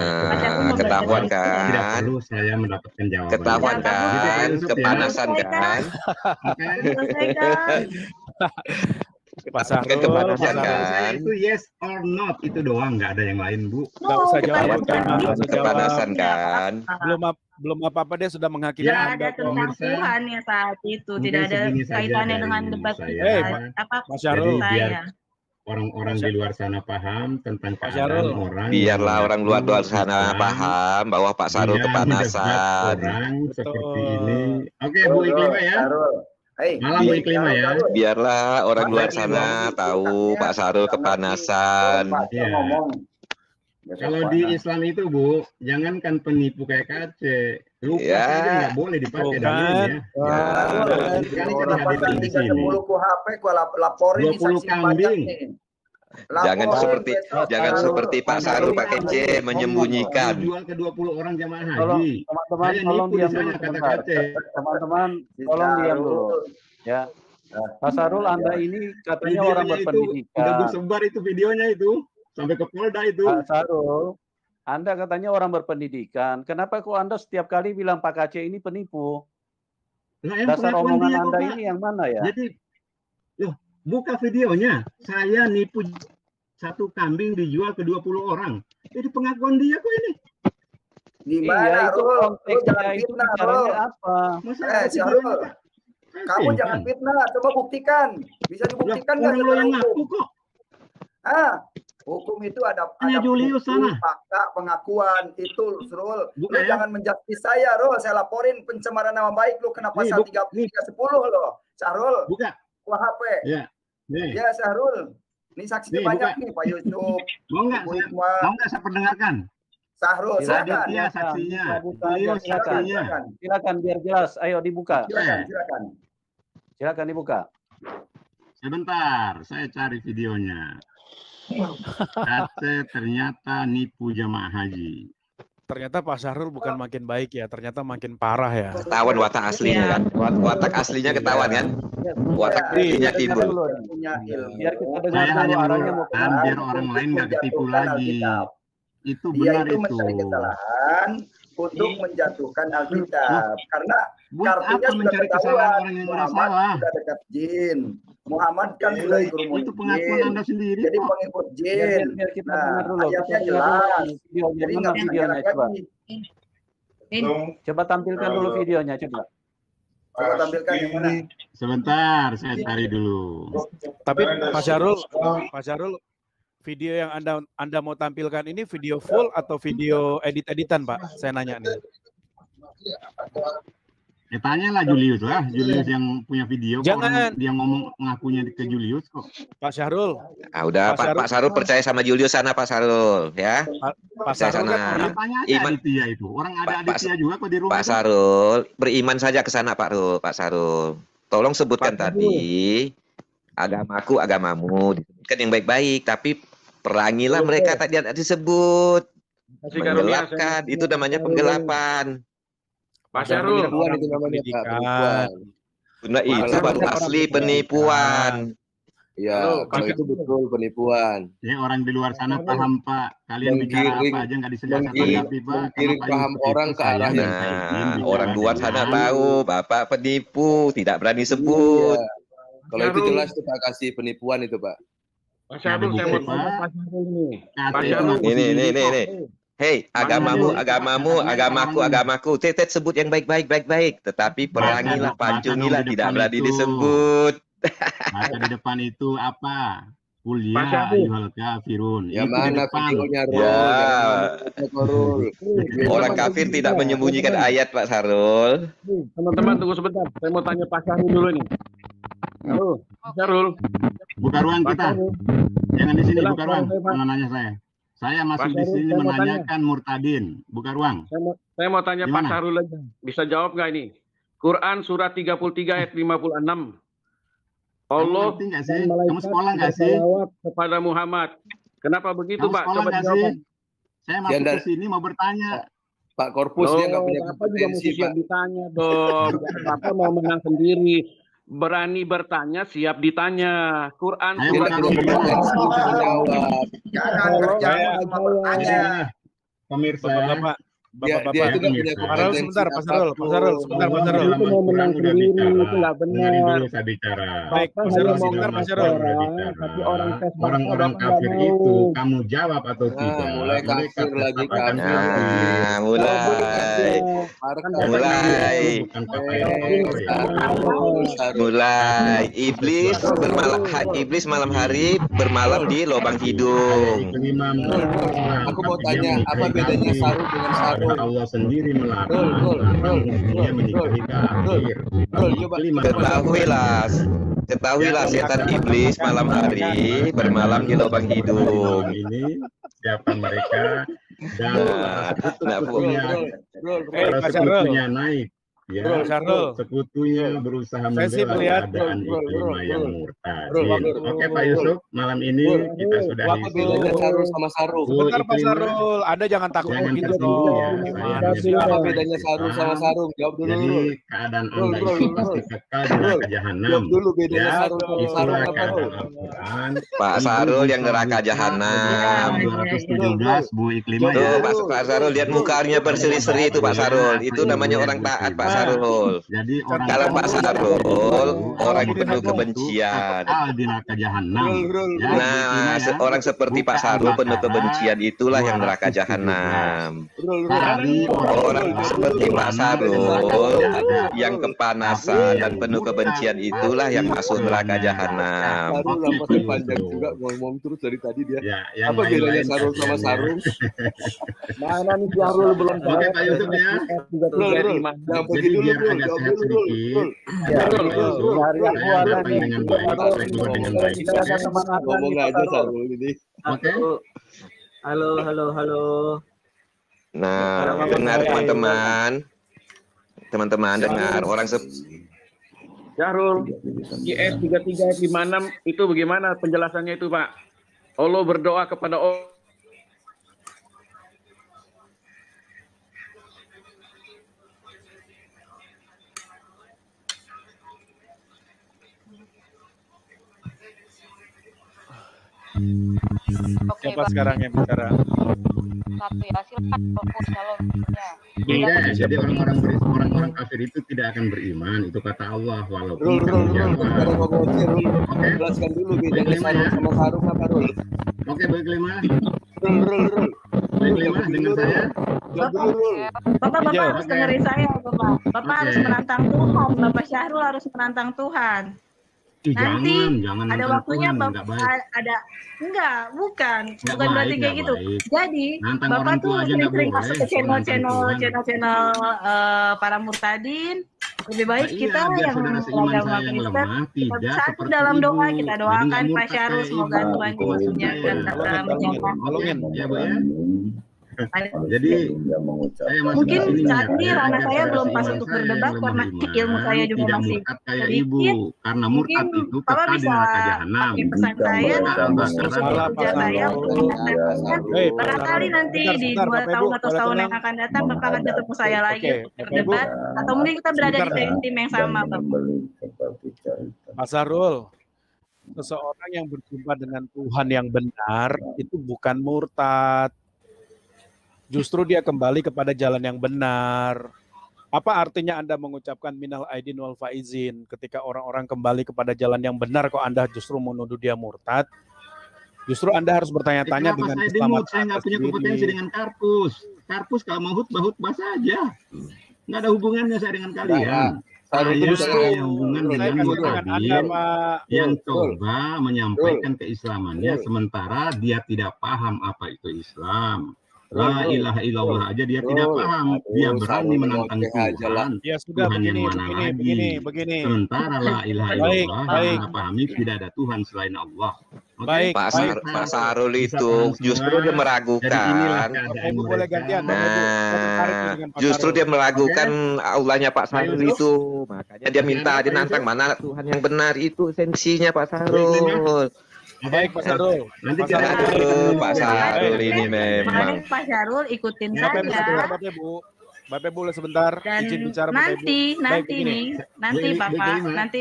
ketahuan kan. Tidak perlu saya mendapatkan jawaban. Ketahuan kan, kepanasan kan. Pak Sarul, kepanasan kan. Itu yes or not itu doang, nggak ada yang lain Bu. Nggak usah jawab, kepanasan kan. Belum apa-apa dia sudah menghakimi Tidak Anda. ada tentang Tuhan ya saat itu, tidak ada kaitannya dengan debat apa Pak Syarul, saya. Orang-orang di luar sana paham tentang keadaan orang. Biarlah orang luar sana paham bahwa Pak Sarul kepanasan. Orang seperti ini. Oke, Bu Iklima ya. Malam Bu Iklima ya. Biarlah orang luar sana tahu Pak Sarul kepanasan. Ya. Kalau di Islam itu Bu, jangankan penipu kayak kace, lupa saja nggak boleh dipakai dalilnya. Sekali kan dihadirkan di sini. 30 HP gua laporin 20 kambing. Jangan seperti Pak Sarul pakai C menyembunyikan. Jual ke 20 orang jamaah Teman-teman, haji. tolong diam dulu sebentar. Teman-teman, tolong diam dulu. Ya, Pak Sarul, Anda ini katanya orang berpendidikan. Udah bersebar itu videonya itu. Sampai ke Polda itu. Pak Sarul, Anda katanya orang berpendidikan. Kenapa kok Anda setiap kali bilang Pak Kaceh ini penipu? Nah, dasar omongan Anda ini yang mana ya? Jadi, loh, buka videonya. Saya nipu satu kambing dijual ke 20 orang. Jadi pengakuan dia kok ini. Gimana, itu Rul? konteksnya itu caranya apa? Syarul, kamu jangan fitnah. Coba buktikan. Bisa dibuktikan nggak? Orang lo yang ngaku kok. Hukum itu ada Julius bukti, sana. fakta, pengakuan itu, Rul. Lu ya? jangan menjustis saya, Rul. Saya laporin pencemaran nama baik lu kena pasal 310 lo, Syarul. Buka. Wah HP. Ya. Nih. Ya, Syarul. Ini saksinya banyak nih, Pak Yusuf. Mau nggak saya perdengarkan? Sahrul, silakan. Iya, saksinya. Silakan biar jelas. Ayo dibuka. Silakan dibuka. Sebentar, saya cari videonya. Kate ternyata nipu jamaah haji. Ternyata Pak Syahrul bukan makin baik ya, ternyata makin parah ya. Ketahuan watak aslinya kan, watak aslinya ketahuan kan, watak aslinya timbul. Biar kita dengar Saya hanya arahnya mau biar orang lain nggak ketipu lagi. Itu benar itu. Mencari kesalahan untuk menjatuhkan Alkitab karena kartunya sudah ketahuan. Muhammad sudah dekat jin. Muhammad kan sudah guru itu pengakuan Anda sendiri. Jadi pengikut jin. Biar kita dengar dulu. Ayatnya jelas. Jadi nggak videonya coba. Coba tampilkan dulu videonya coba. Coba tampilkan yang mana? Sebentar, saya cari dulu. Tapi Pak Syahrul, video yang Anda mau tampilkan ini video full atau video edit-editan, Pak? Saya nanya nih. Tanyalah Julius lah, Julius yang punya video. Jangan. Dia ngomong ngakunya ke Julius kok. Pak Syahrul. Udah Pak Syahrul percaya sama Julius sana Pak Syahrul ya. Pak Syahrul sana. Iman Aditya itu. Orang ada Aditya juga kok di rumah. Pak Syahrul, beriman saja ke sana Pak Syahrul. Tolong sebutkan tadi agamaku, agamamu, disebutkan yang baik-baik, tapi perangilah mereka tadi disebut. Menggelapkan, itu namanya penggelapan. Pak Syahrul, itu namanya Pak. Benar, itu baru asli penipuan. Ya, kalau itu betul penipuan. Ya, orang di luar sana paham Pak. Kalian bicara apa aja nggak disediakan tanggapi Pak. Menggiring paham orang ke arah yang orang luar sana tahu Bapak penipu, tidak berani sebut. Kalau itu jelas itu Pak kasih penipuan itu Pak. Pak Syahrul, saya mau tanya Pak Syahrul nih. Ini. Hei, agamamu, agamaku. Tetet sebut yang baik-baik, tetapi perangilah, pancungilah, tidak berani disebut. Baca di depan itu apa? Kuliah ayyuhal kafirun. Yang Itu di mana depan. videonya, Rul? Orang kafir tidak menyembunyikan ayat, Pak Sarul. Teman-teman tunggu sebentar, saya mau tanya Pak Sarul dulu nih. Halo, Pak Sarul. Buka ruang kita. Jangan di sini, buka ruang. Jangan nanya saya. Saya masih di sini menanyakan murtadin. Buka ruang. Saya mau tanya Pak Sarul aja. Bisa jawab nggak ini? Quran surat 33 ayat 56. Allah dan malaikat bersalawat kepada Muhammad. Kenapa begitu, Pak? Coba dijawab. Saya masuk ke sini mau bertanya. Pak Korpus dia nggak punya Bapak juga mesti kompetensi, siap Pak. ditanya dong. Bapak mau menang sendiri. Berani bertanya, siap ditanya. Quran surat 33. Pemirsa, Bapak-bapak. Dia itu nggak punya kompetensi. Sebentar, Pak Sarul. Itu mau menang sendiri, itu nggak benar. dulu saya bicara. Baik, Bapak Pak hanya Sarul, mau sebentar, Pak ngomong Sarul. orang, tapi orang tes Bapak Orang-orang Bapak nggak kafir mau. itu kamu jawab atau tidak? mulai kafir lagi, kafir. Nah, mulai. Iblis malam hari bermalam di lubang hidung. Aku mau tanya, apa bedanya sarung dengan sarung? Allah sendiri melarang dia menikahi kafir. Ketahuilah setan iblis malam hari bermalam di lubang hidung. Ini siapa mereka dan sekutunya naik. Ya, sekutunya berusaha membela keadaan Iklimah yang murtadin. Oke Pak Yusuf, malam ini kita sudah apa bedanya sarung sama sarung? Sebentar Pak Sarul, Anda jangan takut begitu dong. Apa bedanya sarung sama sarung? Jawab dulu. Jadi keadaan Anda itu pasti kekal di neraka jahanam. Jawab dulu bedanya Ya, sarung sama sarung itulah apa, keadaan Rul? Al-Quran. Pak Sarul yang neraka jahanam. 217 Bu Iklimah ya. Tuh, Pak Sarul lihat mukanya berseri-seri itu Pak Sarul. Itu namanya orang taat Pak Sarul. Jadi Kalau Pak Sarul orang penuh kebencian. di neraka jahanam. Nah, orang seperti Pak Sarul penuh kebencian itulah yang neraka jahanam. Orang seperti Pak Sarul yang kepanasan dan penuh kebencian itulah yang masuk neraka jahanam. Sarung nampaknya panjang juga ngomong terus dari tadi dia. yang Apa bedanya lain-lain sarung sama kasihan sarung? Mana nih Sarul belum Oke Pak Yusuf ya. Jangan pergi Jadi dulu, biar Rul. agak Jawab sehat dulu, Rul. sedikit. Rul. Saya datang dengan baik, saya keluar dengan baik. Ngomong aja Sarul ini. Oke. Halo. Nah, dengar teman-teman dengar orang Sarul, IS 33 ayat 56 itu bagaimana penjelasannya itu Pak? Allah berdoa kepada Allah. Siapa sekarang yang bicara? Satu ya, silakan fokus kalau Jadi orang-orang kafir itu tidak akan beriman. Itu kata Allah walaupun kamu jawab. Oke. Jelaskan dulu bedanya sarung sama sarung apa, Rul? Oke, baik lima. Rul. Baik lima dengan saya. Bapak harus dengerin saya, Bapak. Bapak harus menantang Tuhan. Bapak Syahrul harus menantang Tuhan. Nanti jangan ada waktunya Bapak bukan berarti kayak gitu. Jadi Bapak tuh sering-sering masuk ke channel para murtadin. Lebih baik kita yang beragama Kristen kita bersatu dalam doa, kita doakan Pak Syahrul semoga Tuhan maksudnya akan ya Bu ya. Jadi mungkin saat ini ranah saya belum pas untuk berdebat karena ilmu saya juga masih sedikit. Karena murtad itu Bapak kekal di bisa neraka jahanam. pakai pesan saya kerja saya barangkali nanti di 2 tahun atau setahun yang akan datang Bapak akan ketemu saya lagi untuk berdebat atau mungkin kita berada di tim yang sama Bapak. Pak Sarul, seseorang yang berjumpa dengan Tuhan yang benar itu bukan murtad. Justru dia kembali kepada jalan yang benar. Apa artinya Anda mengucapkan minal aidin wal faizin ketika orang-orang kembali kepada jalan yang benar kok Anda justru menuduh dia murtad? Justru Anda harus bertanya-tanya dengan saya keselamatan dimut, saya nggak punya kompetensi dengan Karpus. Karpus kalau mau khutbah saja. Nggak ada hubungannya saya dengan kalian. Saya ada hubungan dengan Mutadin yang coba menyampaikan keislamannya, sementara dia tidak paham apa itu Islam. La ilaha illallah aja dia tidak paham. Dia berani menantang Tuhan. Ya sudah, Tuhan yang mana lagi? Sementara la ilaha illallah yang pahami tidak ada Tuhan selain Allah. Okay? Pak Sarul itu justru dia meragukan. Justru dia meragukan aulanya Pak Sarul itu. Makanya dia minta dinantang mana Tuhan yang benar, itu esensinya Pak Sarul. Baik Pak Sarul. Nanti Pak Sarul ini memang. Pak Sarul ikutin saja. Bapak boleh sebentar izin bicara nanti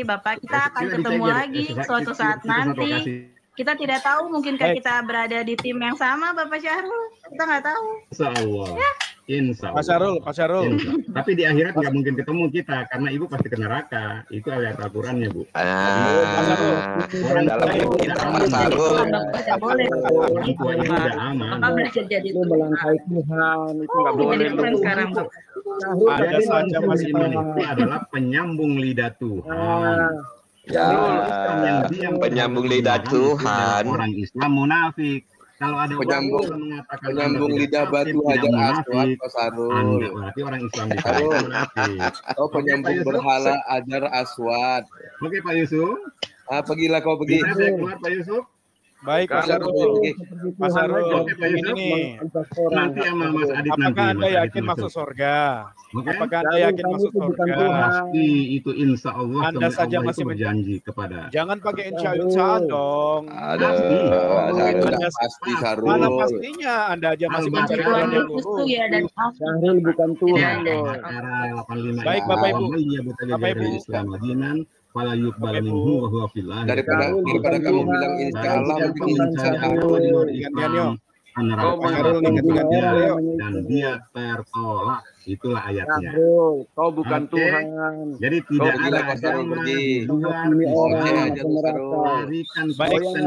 Bapak kita akan ketemu lagi suatu saat nanti. Kita tidak tahu, mungkinkah kita berada di tim yang sama, Bapak Syahrul? Kita nggak tahu. Insya Allah. Ya? Insya Allah. Pak Syahrul. Tapi di akhirat nggak mungkin ketemu kita, karena Ibu pasti ke neraka. Itu ayat Al-Qurannya, Bu. Dalam ilmu kita, Pak Syahrul. Tidak boleh. Orang tuanya udah aman. Bapak belajar jadi melangkai Tuhan, itu nggak boleh. Sekarang, Pak. Ada saja masih iman itu adalah penyambung lidah Tuhan. Ya, penyambung lidah Tuhan. Orang Islam munafik. Kalau ada orang mengatakan penyambung lidah batu hajar aswad, Pak Sarul. Berarti orang Islam di sana munafik. Oh, penyambung berhala hajar aswad. Oke, Pak Yusuf. Pergilah kau pergi. Bisa saya keluar, Pak Yusuf? Baik, Pak Sarul. Pak Sarul, ini nanti sama Mas Adit nanti. Apakah Anda yakin masuk surga? Apakah Anda yakin masuk surga? Pasti itu insya Allah. Anda saja masih berjanji kepada. Jangan pakai insya dong. Pasti Sarul. Mana pastinya Anda aja masih mencari jalan yang lurus. Sarul bukan Tuhan. Baik, Bapak Ibu. Bapak Ibu. Daripada kamu bilang insya Allah, dan dia tertolak, itulah ayatnya. Kau bukan Tuhan. Jadi tidak ada agama di luar Kristen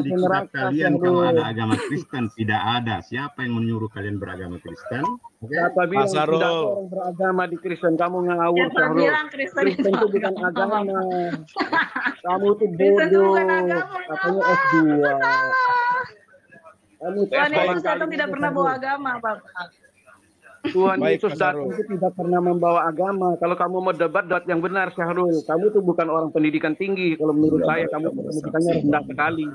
di kitab kalian. Kalau ada agama Kristen tidak ada. Siapa yang menyuruh kalian beragama Kristen? Siapa bilang tidak orang beragama di Kristen? Kamu ngawur, Sarul. Kristen itu bukan agama. Kamu itu bodoh. Katanya S2. Tuhan Yesus datang tidak pernah bawa agama, Pak. Tuhan Yesus datang itu tidak pernah membawa agama. Kalau kamu mau debat yang benar, Syahrul. Kamu itu bukan orang pendidikan tinggi. Kalau menurut saya, kamu pendidikannya rendah sekali.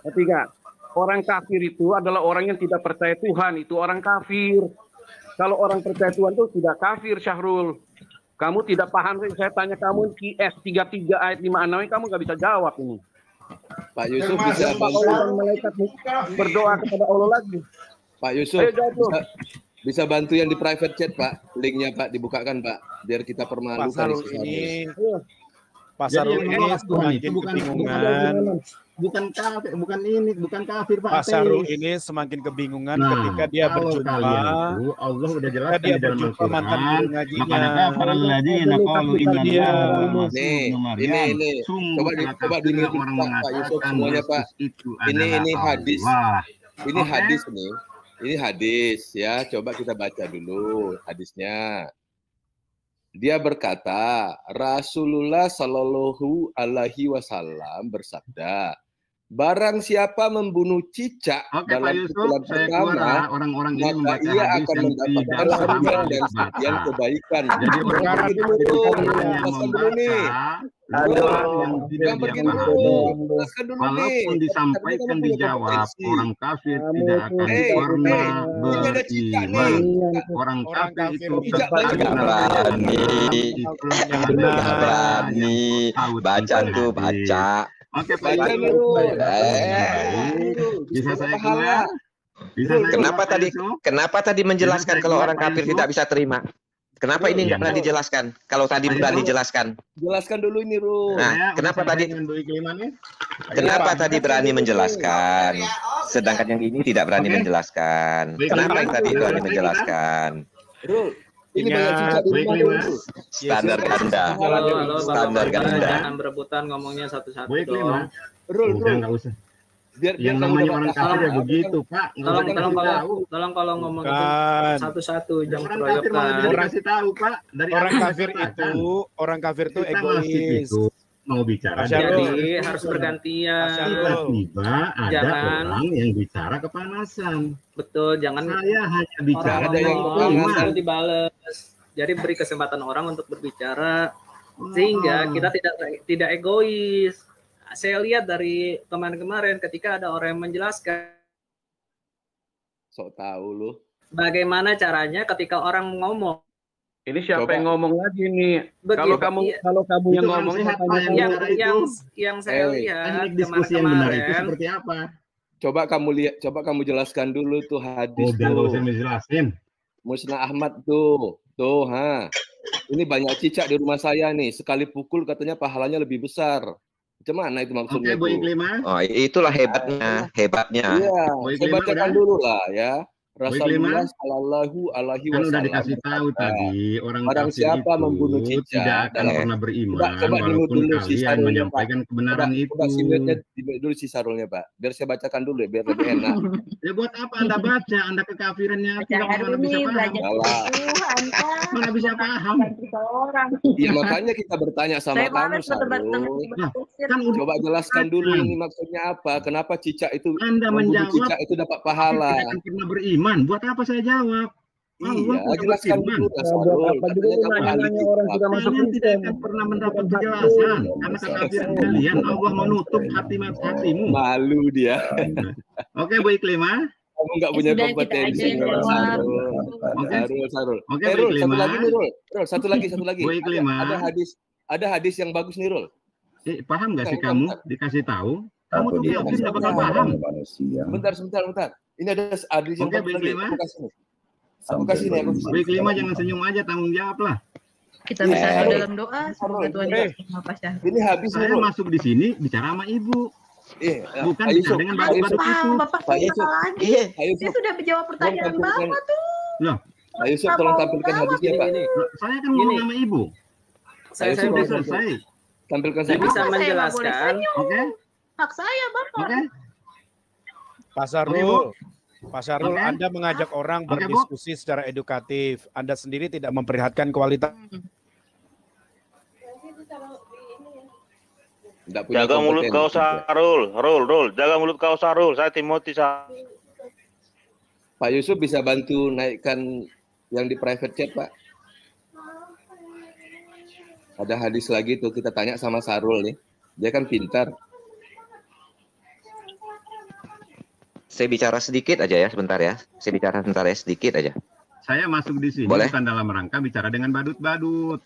Ketiga, orang kafir itu adalah orang yang tidak percaya Tuhan. Itu orang kafir. Kalau orang percaya Tuhan itu tidak kafir, Syahrul. Kamu tidak paham. Saya tanya kamu QS 33 ayat 56, kamu nggak bisa jawab ini. Pak Yusuf bisa bantu malaikat berdoa kepada Allah lagi. Pak Yusuf bisa bantu yang di private chat, Pak. Linknya Pak dibukakan, Pak, biar kita permalukan. Pak Sarul ini semakin kebingungan. Bukan kafir, Pak. Pak Sarul ini semakin kebingungan ketika dia berjumpa. Allah udah jelas dia berjumpa mantan guru ngajinya. Ini. Coba dengar Pak Yusuf semuanya, Pak. Ini hadis. Ini hadis nih. Ini hadis ya. Coba kita baca dulu hadisnya. Dia berkata, Rasulullah Shallallahu Alaihi Wasallam bersabda, barang siapa membunuh cicak dalam pukulan pertama, maka ia akan mendapatkan surga dan sekian kebaikan. Jadi pesan dulu nih. Walaupun disampaikan dijawab, orang kafir tidak akan pernah beriman. Orang kafir itu berani. Baca tuh, baca. Oke, baca dulu. Bisa saya keluar? Kenapa tadi menjelaskan kalau orang kafir tidak bisa terima? Kenapa ini nggak pernah dijelaskan? Kalau tadi berani jelaskan. Jelaskan dulu ini, Ru. Nah, kenapa tadi berani menjelaskan? Sedangkan yang ini tidak berani menjelaskan. Kenapa yang tadi berani menjelaskan? Ru, ini banyak cicak di rumah dulu. Standar ganda. Standar ganda. Jangan berebutan ngomongnya satu-satu. Rul, nggak usah. Biar yang namanya orang kafir ya begitu, Pak. Tolong kalau ngomong itu satu-satu, jangan orang kafir malah bisa dikasih tahu, Pak. Dari orang kafir itu egois. Mau bicara jadi harus bergantian. Tiba-tiba ada orang yang bicara kepanasan. Betul, jangan saya hanya bicara yang harus dibales. Jadi beri kesempatan orang untuk berbicara sehingga kita tidak egois. Saya lihat dari kemarin-kemarin ketika ada orang yang menjelaskan. Sok tahu lu. Bagaimana caranya ketika orang ngomong? Ini siapa yang ngomong lagi nih? Kalau kamu yang ngomong, yang saya lihat kemarin-kemarin itu seperti apa? Coba kamu jelaskan dulu tuh hadis tuh. Udah usah menjelasin. Musnah Ahmad tuh, ini banyak cicak di rumah saya nih. Sekali pukul katanya pahalanya lebih besar. Macam mana itu maksudnya? Oke, Bu Iklima. Oh, itulah hebatnya. Iya, saya bacakan dulu lah ya. Rasulullah Shallallahu Alaihi Wasallam udah dikasih tahu tadi orang barang siapa membunuh cicak tidak akan pernah beriman walaupun kalian menyampaikan kebenaran itu. Coba simetnya dulu si Sarulnya, Pak. Biar saya bacakan dulu ya, biar lebih enak. Ya buat apa Anda baca? Anda kekafirannya tidak bisa paham. Mana bisa paham? Iya makanya kita bertanya sama kamu, Sarul. Kan tidak jelaskan dulu ini maksudnya apa? Kenapa cicak itu Anda menjawab cicak itu dapat pahala? Tidak akan pernah beriman. Buat apa saya jawab? Iya, jelaskan dulu. Kalian tidak akan pernah mendapat penjelasan karena kekafiran kalian. Allah menutup hatimu. Malu dia. Oke, Bu Iklima. Kamu nggak punya kompetensi. Sarul. Oke, Bu Iklima. Satu lagi. Bu Iklima. Ada hadis yang bagus nih, Rul. Paham nggak sih kamu? Dikasih tahu. Kamu tuh tidak bakal paham. Bentar. Ini ada hadis yang bagus lagi. Aku kasih nih. Bu Iklima jangan senyum aja, tanggung jawab lah. Kita bisa dalam doa. Semoga Tuhan ini habis. Saya masuk di sini bicara sama Ibu. Bukan bicara dengan badut-badut itu. Bapak lagi. Saya sudah menjawab pertanyaan Bapak tuh. Loh, ayo Sob, tolong tampilkan hadisnya, Pak. Saya kan ngomong sama Ibu. Saya sudah selesai. Tampilkan saya bisa menjelaskan. Oke. Hak saya, Bapak. Oke. Pak Sarul, Anda mengajak orang berdiskusi secara edukatif. Anda sendiri tidak memperlihatkan kualitas. Jaga mulut kau, Sarul. Rul. Jaga mulut kau, Sarul. Saya Timothy. Pak Yusuf bisa bantu naikkan yang di private chat, Pak. Ada hadis lagi tuh, kita tanya sama Sarul nih. Dia kan pintar. Saya bicara sedikit aja ya, sebentar ya. Sedikit aja. Saya masuk di sini bukan dalam rangka bicara dengan badut-badut.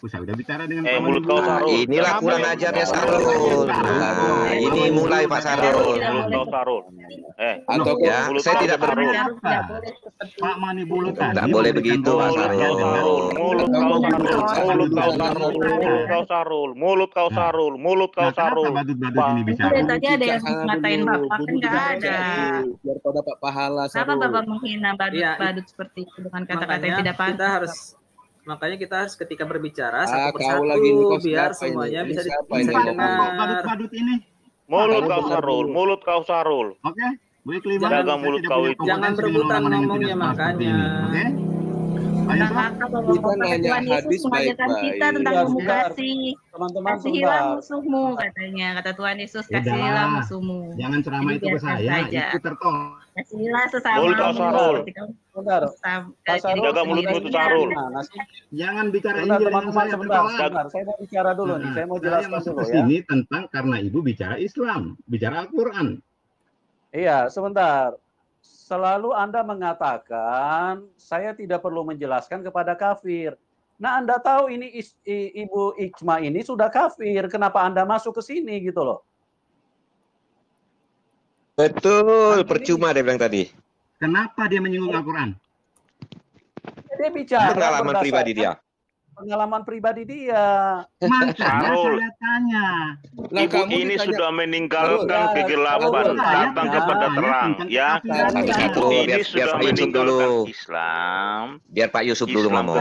Saya udah bicara dengan mulut kau, Sarul. Inilah kurang ajarnya Sarul. Nah, ini mulai Pak Sarul. Mulut kau, Sarul. Atau ya, saya tidak berbicara. Pak Mani Bulu tadi. Tidak boleh begitu, Pak Sarul. Mulut kau, Sarul. Badut-badut ini bicara. Tadi ada yang ngatain Bapak, kan nggak ada. Biar kau dapat pahala, Sarul. Kenapa Bapak menghina badut seperti itu dengan kata-kata yang tidak pantas? Makanya kita harus ketika berbicara satu persatu biar semuanya bisa didengar. Badut-badut ini. Mulut kau, Sarul. Oke. Bu Iklima. Jaga mulut kau itu. Jangan berebutan ngomongnya makanya. Oke. Kita nanya hadis baik-baik. Kita tentang kasih. Kasihilah musuhmu katanya. Kata Tuhan Yesus, kasihilah musuhmu. Jangan ceramah itu ke saya. Itu tertolong. Kasihilah sesama. Mulut kau, Sarul. Jaga mulutmu itu, Sarul. Jangan bicara ini teman-teman sebentar. Saya mau bicara dulu nih. Saya mau jelaskan dulu ya. Ini tentang karena Ibu bicara Islam, bicara Al-Qur'an. Iya, sebentar. Selalu Anda mengatakan saya tidak perlu menjelaskan kepada kafir. Nah, Anda tahu ini Ibu Ikma ini sudah kafir. Kenapa Anda masuk ke sini gitu loh? Betul, percuma dia bilang tadi. Kenapa dia menyinggung Al-Quran? Dia bicara pengalaman pribadi dia. Pengalaman pribadi dia. Sarul, Ibu ini sudah meninggalkan kegelapan, datang kepada terang. Ya, ini sudah meninggalkan Islam. Biar Pak Yusuf dulu ngomong.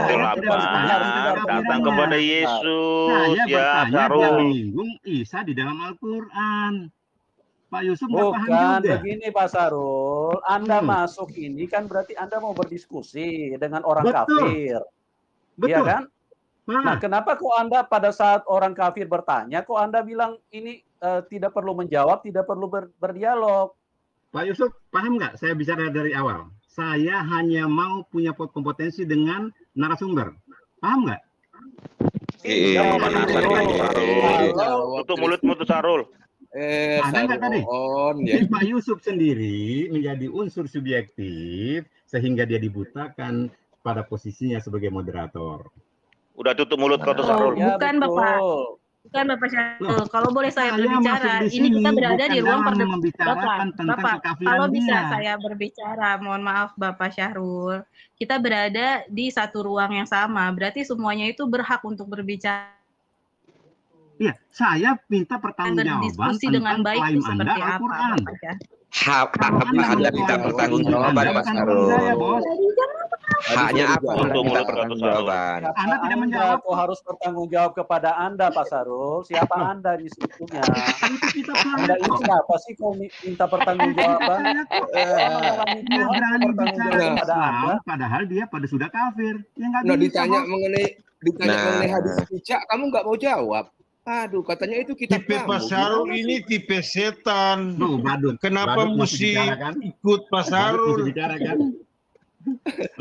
Datang kepada Yesus. Ya, Sarul. Menyinggung Isa di dalam Al-Quran. Pak Yusuf nggak paham Bukan juga. begini Pak Sarul, Anda masuk ini kan berarti Anda mau berdiskusi dengan orang Betul. kafir. Betul. Iya kan? Nah, kenapa kok Anda pada saat orang kafir bertanya, kok Anda bilang ini tidak perlu menjawab, tidak perlu berdialog? Pak Yusuf, paham nggak saya bicara dari awal? Saya hanya mau punya kompetensi dengan narasumber. Paham nggak? Tutup mulutmu tuh Sarul. Ada nggak tadi? Jadi Pak Yusuf sendiri menjadi unsur subjektif sehingga dia dibutakan pada posisinya sebagai moderator. Udah tutup mulut kau tuh Sarul. Bukan Bapak. Bukan Bapak Syarul. Kalau boleh saya berbicara, ini kita berada di ruang perdebatan. Bapak, kalau bisa saya berbicara, mohon maaf Bapak Syahrul. Kita berada di satu ruang yang sama, berarti semuanya itu berhak untuk berbicara. Iya, saya minta pertanggungjawaban dengan tentang baik klaim itu Anda seperti Al-Quran. Anda minta pertanggungjawaban Pak Sarul. Haknya apa untuk minta pertanggungjawaban? Anda tidak menjawab. Kok harus bertanggung jawab kepada Anda Pak Sarul? Siapa Anda di situnya? Anda ini siapa sih kok minta pertanggungjawaban? Dia berani bicara Islam, padahal dia pada sudah kafir. Ya nggak bisa. Ditanya mengenai hadis Ica, kamu nggak mau jawab. Aduh, katanya itu kita tipe Pak Sarul ini tipe setan. Tuh, Badut. Kenapa Badut mesti kan? ikut Pak Sarul? Kan?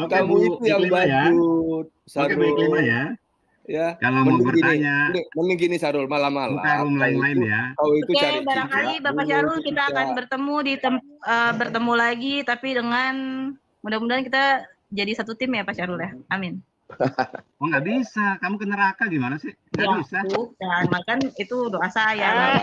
Kamu itu yang Badut. Oke, baik Lima ya. Ya. Kalau mau bertanya, mending gini Sarul, malam-malam. Buka room lain-lain ya. Oke, barangkali Bapak Syarul kita akan bertemu lagi, tapi dengan mudah-mudahan kita jadi satu tim ya Pak Syarul ya. Amin. Oh nggak bisa, kamu ke neraka gimana sih? Nggak bisa. Dan makan itu doa saya.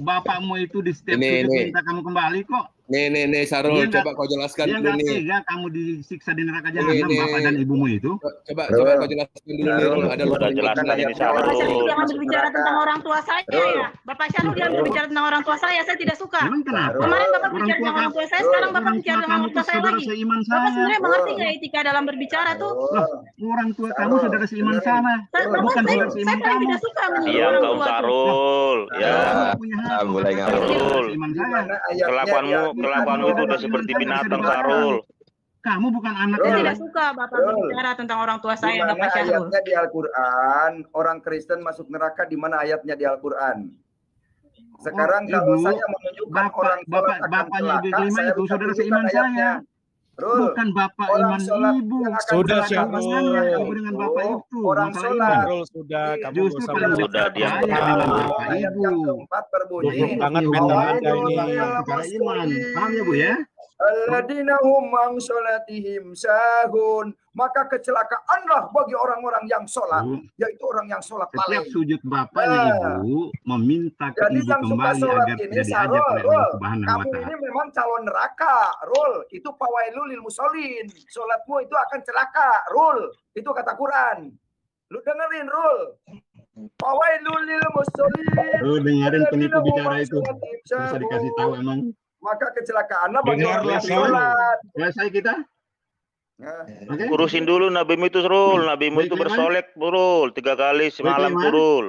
Bapakmu itu di setiap sudut minta kamu kembali kok. Nih Sarul, coba kau jelaskan dulu nih. Tega kamu disiksa di neraka jahanam bapak dan ibumu itu. Coba kau jelaskan dulu nih. Ada udah jelaskan ini Sarul. Bapak Syarul jangan berbicara tentang orang tua saya ya. Bapak Syarul jangan berbicara tentang orang tua saya tidak suka. Kemarin Bapak bicara tentang orang tua saya, sekarang Bapak bicara tentang orang tua saya lagi. Bapak sebenarnya mengerti nggak etika dalam berbicara tuh? Orang tua kamu saudara seiman sama. Bukan saudara seiman kamu. Tidak suka iya kau Sarul. Ya. Mulai ngawur. Kelakuanmu itu udah seperti binatang Sarul. Kamu bukan anak. Saya tidak suka Bapak berbicara tentang orang tua saya, Bapak Syarul. Ayatnya di Al-Quran, orang Kristen masuk neraka di mana ayatnya di Al-Quran? Sekarang kalau saya menunjukkan orang bapaknya Ibu Lima itu saudara seiman saya. Bukan bapak iman ibu. Sudah Syarul. Ibu dengan bapak itu. Orang sholat. Sudah, kamu justru paling sudah dia dengan bapak ibu. Keempat berbunyi. Banget mental Anda ini. Perkara iman. Paham ya Bu ya? Alladzina hum an sholatihim sahun. Maka kecelakaanlah bagi orang-orang yang sholat, yaitu orang yang sholat lalai. Setiap sujud bapaknya Ibu meminta ke Ibu kembali agar tidak diajak oleh Allah Subhanahu wa Kamu Ta'ala. ini memang calon neraka, Rul. Itu fawailul lil musholin. Sholatmu itu akan celaka, Rul. Itu kata Quran. Lu dengerin, Rul. Fawailul lil musholin. Lu dengerin penipu bicara itu. Bisa dikasih tahu emang. Maka kecelakaanlah bagi orang yang sholat. Selesai kita? Urusin dulu nabimu itu Rul. Nabimu itu bersolek Rul 3 kali semalam tuh Rul.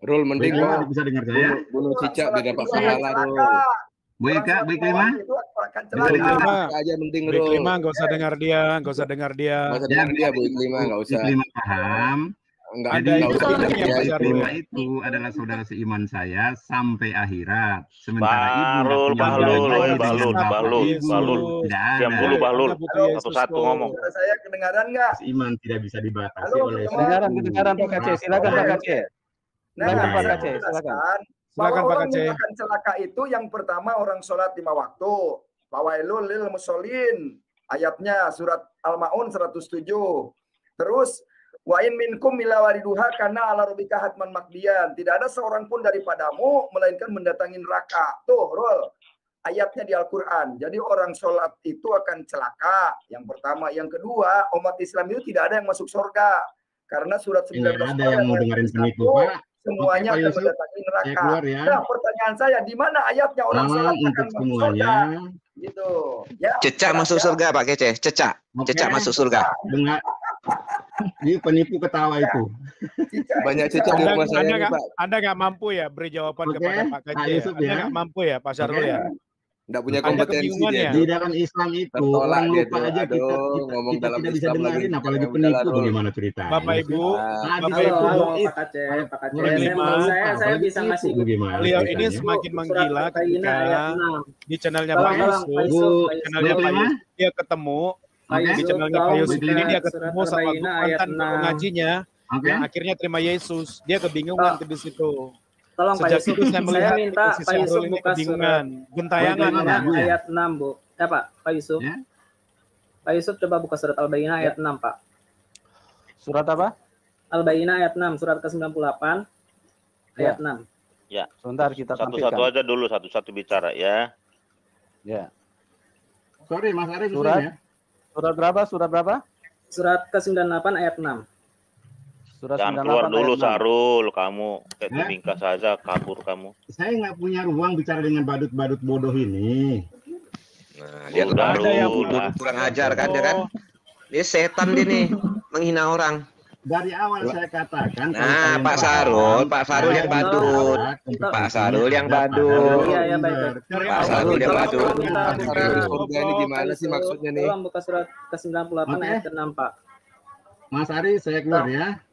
Rul mending bisa dengar saya. Bunuh cicak biar dapat pahala Rul. Baik Lima. Aja mending Baik Rul. Lima nggak usah dengar dia, nggak usah dengar dia. Nggak usah dengar dia Baik Lima nggak usah. Lima paham. Enggak ada Lima itu adalah saudara seiman saya sampai akhirat. Sementara Bahlul, diam dulu Bahlul. Satu-satu ngomong. Saya kedengaran nggak? Seiman tidak bisa dibatasi oleh. Kedengaran Pak Kaceh, silakan Pak Kaceh. Silakan Pak Kaceh, silakan. Silakan Pak Orang Kaceh. yang akan celaka itu yang pertama orang sholat 5 waktu. Fawailul lil musholin. Ayatnya surat Al-Maun 107. Terus wa in minkum illa wariduha kana ala rabbika hatman maqdiyan. Tidak ada seorang pun daripadamu melainkan mendatangi neraka. Tuh, Rul. Ayatnya di Al-Qur'an. Jadi orang sholat itu akan celaka. Yang pertama, yang kedua, umat Islam itu tidak ada yang masuk surga. Karena surat 19 ada yang mau dengerin penipu, Pak. Semuanya akan mendatangi neraka. Ya. Nah, pertanyaan saya, di mana ayatnya orang sholat akan masuk surga? Gitu. Ya. Cecak masuk surga Pak Kece, cecak. Cecak masuk surga. Ini penipu ketawa itu. Banyak cicak di rumah saya nih, Pak. Anda nggak mampu ya beri jawaban kepada Pak Kece. Yusuf, Anda nggak mampu ya, Pak Syarul ya. Nggak punya kompetensi dia. Di dalam Islam itu orang lupa aja kita tidak bisa dengerin, apalagi penipu bagaimana cerita. Bapak Ibu, Pak Kece, saya bisa ngasih beliau ini semakin menggila ketika di channelnya Pak Yusuf, dia ketemu di channelnya Pak Yusuf ini dia ketemu sama mantan pengajinya yang akhirnya terima Yesus. Dia kebingungan di situ. Tolong Pak Yusuf, saya melihat minta Pak Yusuf buka kebingungan, gentayangan ayat 6, Bu. Ya Pak Yusuf. Pak Yusuf coba buka surat Al-Baqarah ayat 6, Pak. Surat apa? Al-Baqarah ayat 6, surat ke-98 ayat 6. Ya. Sebentar kita satu-satu aja dulu, satu-satu bicara ya. Ya. Sorry Mas Arif. Surat berapa? Surat berapa? Surat ke-98 ayat 6. Surat jangan keluar dulu Sarul, kamu kayak tingkah saja kabur kamu. Saya nggak punya ruang bicara dengan badut-badut bodoh ini. Nah, dia kurang ajar kan, dia kan? Dia setan dia nih, menghina orang. Dari awal saya katakan. Nah, Pak Sarul yang badut. Pak Sarul yang badut. Iya, baik. Pak Sarul yang badut. Surga ini gimana sih maksudnya nih? Tolong buka surat ke-98 ayat ke-6, Pak. Mas Ari, saya keluar ya.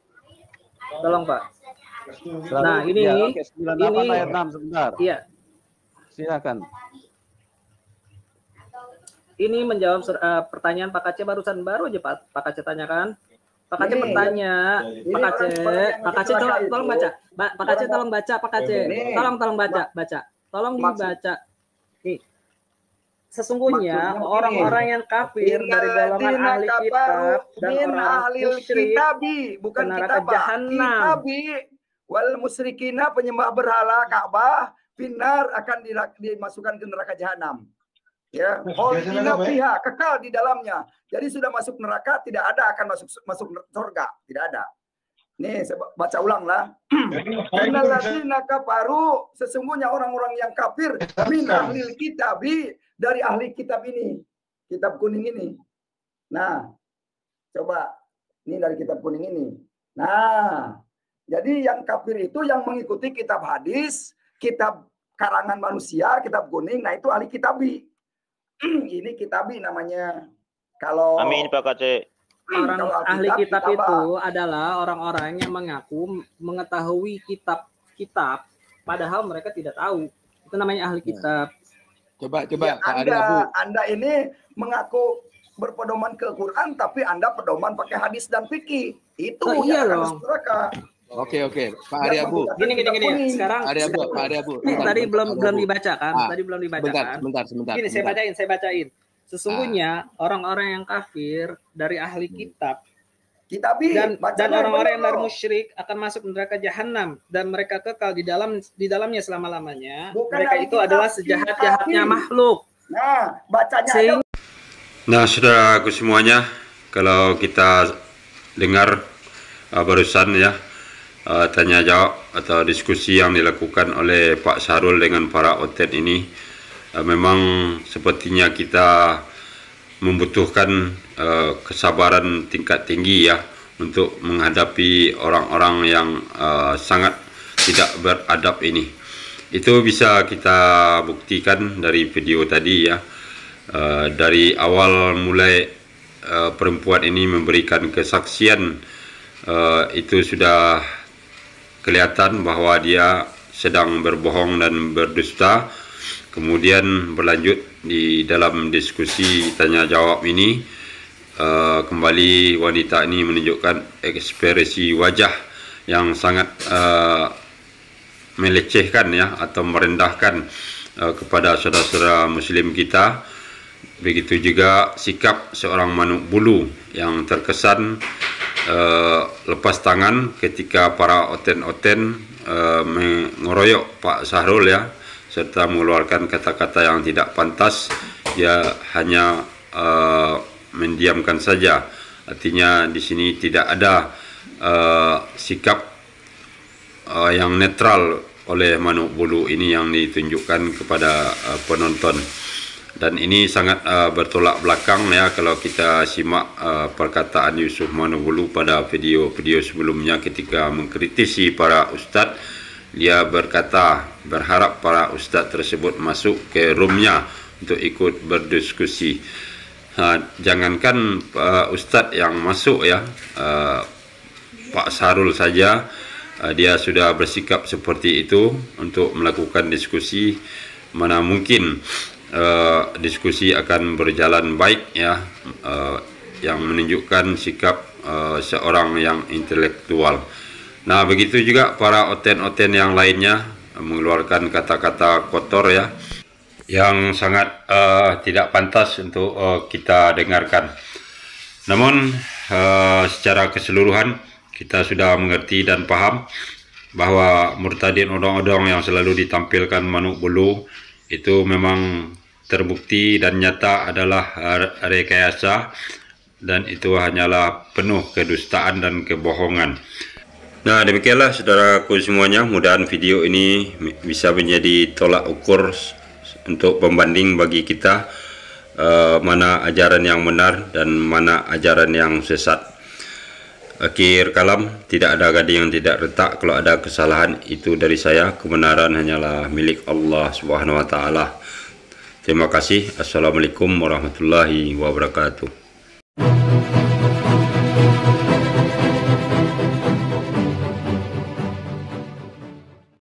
Tolong Pak. Nah ini ayat 6 sebentar. Iya. Silakan. Ini menjawab pertanyaan Pak Kece barusan baru aja Pak Kece tanyakan. Pak Kece bertanya, Pak Kece tolong baca. Pak Kece tolong baca, Pak Kece. Tolong baca. Tolong dibaca. Nih. Sesungguhnya orang-orang yang kafir dari golongan ahli kitab dan orang musyrik bukan neraka jahanam. Wal musyrikina penyembah berhala Ka'bah finnar akan dimasukkan ke neraka jahanam. Ya, khalidina fiha, kekal di dalamnya. Jadi sudah masuk neraka tidak ada akan masuk surga, tidak ada. Nih, saya baca ulang lah. Innalladzina kafaru, sesungguhnya orang-orang yang kafir min ahlil kitabi, dari ahli kitab ini, kitab kuning ini. Nah, coba ini dari kitab kuning ini. Nah, jadi yang kafir itu yang mengikuti kitab hadis, kitab karangan manusia, kitab kuning. Nah, itu ahli kitabi. Ini kitabi namanya. Kalau Amin Pak Kece. Orang ahli kitab itu adalah orang-orang yang mengaku mengetahui kitab, padahal mereka tidak tahu. Itu namanya ahli kitab. Coba ya, Anda ini mengaku berpedoman ke Quran, tapi Anda pedoman pakai hadis dan fikih. Itu iya loh. Oke, Pak Aryabu. Gini. Sekarang Pak Aryabu. Tadi belum dibaca kan? Tadi belum dibaca kan? Sebentar. Gini, saya bacain. Sesungguhnya orang-orang yang kafir dari ahli kitab dan orang-orang yang dari musyrik akan masuk neraka jahanam dan mereka kekal di dalamnya selama-lamanya. Mereka itu adalah sejahat-jahatnya makhluk. Nah, bacanya Nah, saudaraku semuanya, kalau kita dengar barusan ya tanya jawab atau diskusi yang dilakukan oleh Pak Sarul dengan para otet ini, memang sepertinya kita membutuhkan kesabaran tingkat tinggi ya untuk menghadapi orang-orang yang sangat tidak beradab ini. Itu bisa kita buktikan dari video tadi ya. Dari awal mulai perempuan ini memberikan kesaksian, itu sudah kelihatan bahwa dia sedang berbohong dan berdusta. Kemudian berlanjut di dalam diskusi tanya jawab ini, kembali wanita ini menunjukkan ekspresi wajah yang sangat melecehkan ya atau merendahkan kepada saudara-saudara muslim kita. Begitu juga sikap seorang manuk bulu yang terkesan lepas tangan ketika para oten-oten mengeroyok Pak Sarul ya, serta mengeluarkan kata-kata yang tidak pantas. Dia hanya mendiamkan saja. Artinya di sini tidak ada sikap yang netral oleh manuk bulu ini yang ditunjukkan kepada penonton. Dan ini sangat bertolak belakang ya kalau kita simak perkataan Yusuf Manobulu pada video-video sebelumnya ketika mengkritisi para ustadz. Dia berkata berharap para ustadz tersebut masuk ke roomnya untuk ikut berdiskusi. Jangankan ustadz yang masuk ya, Pak Sarul saja dia sudah bersikap seperti itu untuk melakukan diskusi. Mana mungkin diskusi akan berjalan baik ya, yang menunjukkan sikap seorang yang intelektual. Nah, begitu juga para oten-oten yang lainnya mengeluarkan kata-kata kotor ya, yang sangat tidak pantas untuk kita dengarkan. Namun secara keseluruhan kita sudah mengerti dan paham bahwa murtadin odong-odong yang selalu ditampilkan Manuk Bulu itu memang terbukti dan nyata adalah rekayasa, dan itu hanyalah penuh kedustaan dan kebohongan. Nah, demikianlah saudaraku semuanya, mudahan video ini bisa menjadi tolak ukur untuk pembanding bagi kita mana ajaran yang benar dan mana ajaran yang sesat. Akhir kalam, tidak ada gading yang tidak retak. Kalau ada kesalahan itu dari saya, kebenaran hanyalah milik Allah Subhanahu wa taala. Terima kasih. Assalamualaikum warahmatullahi wabarakatuh.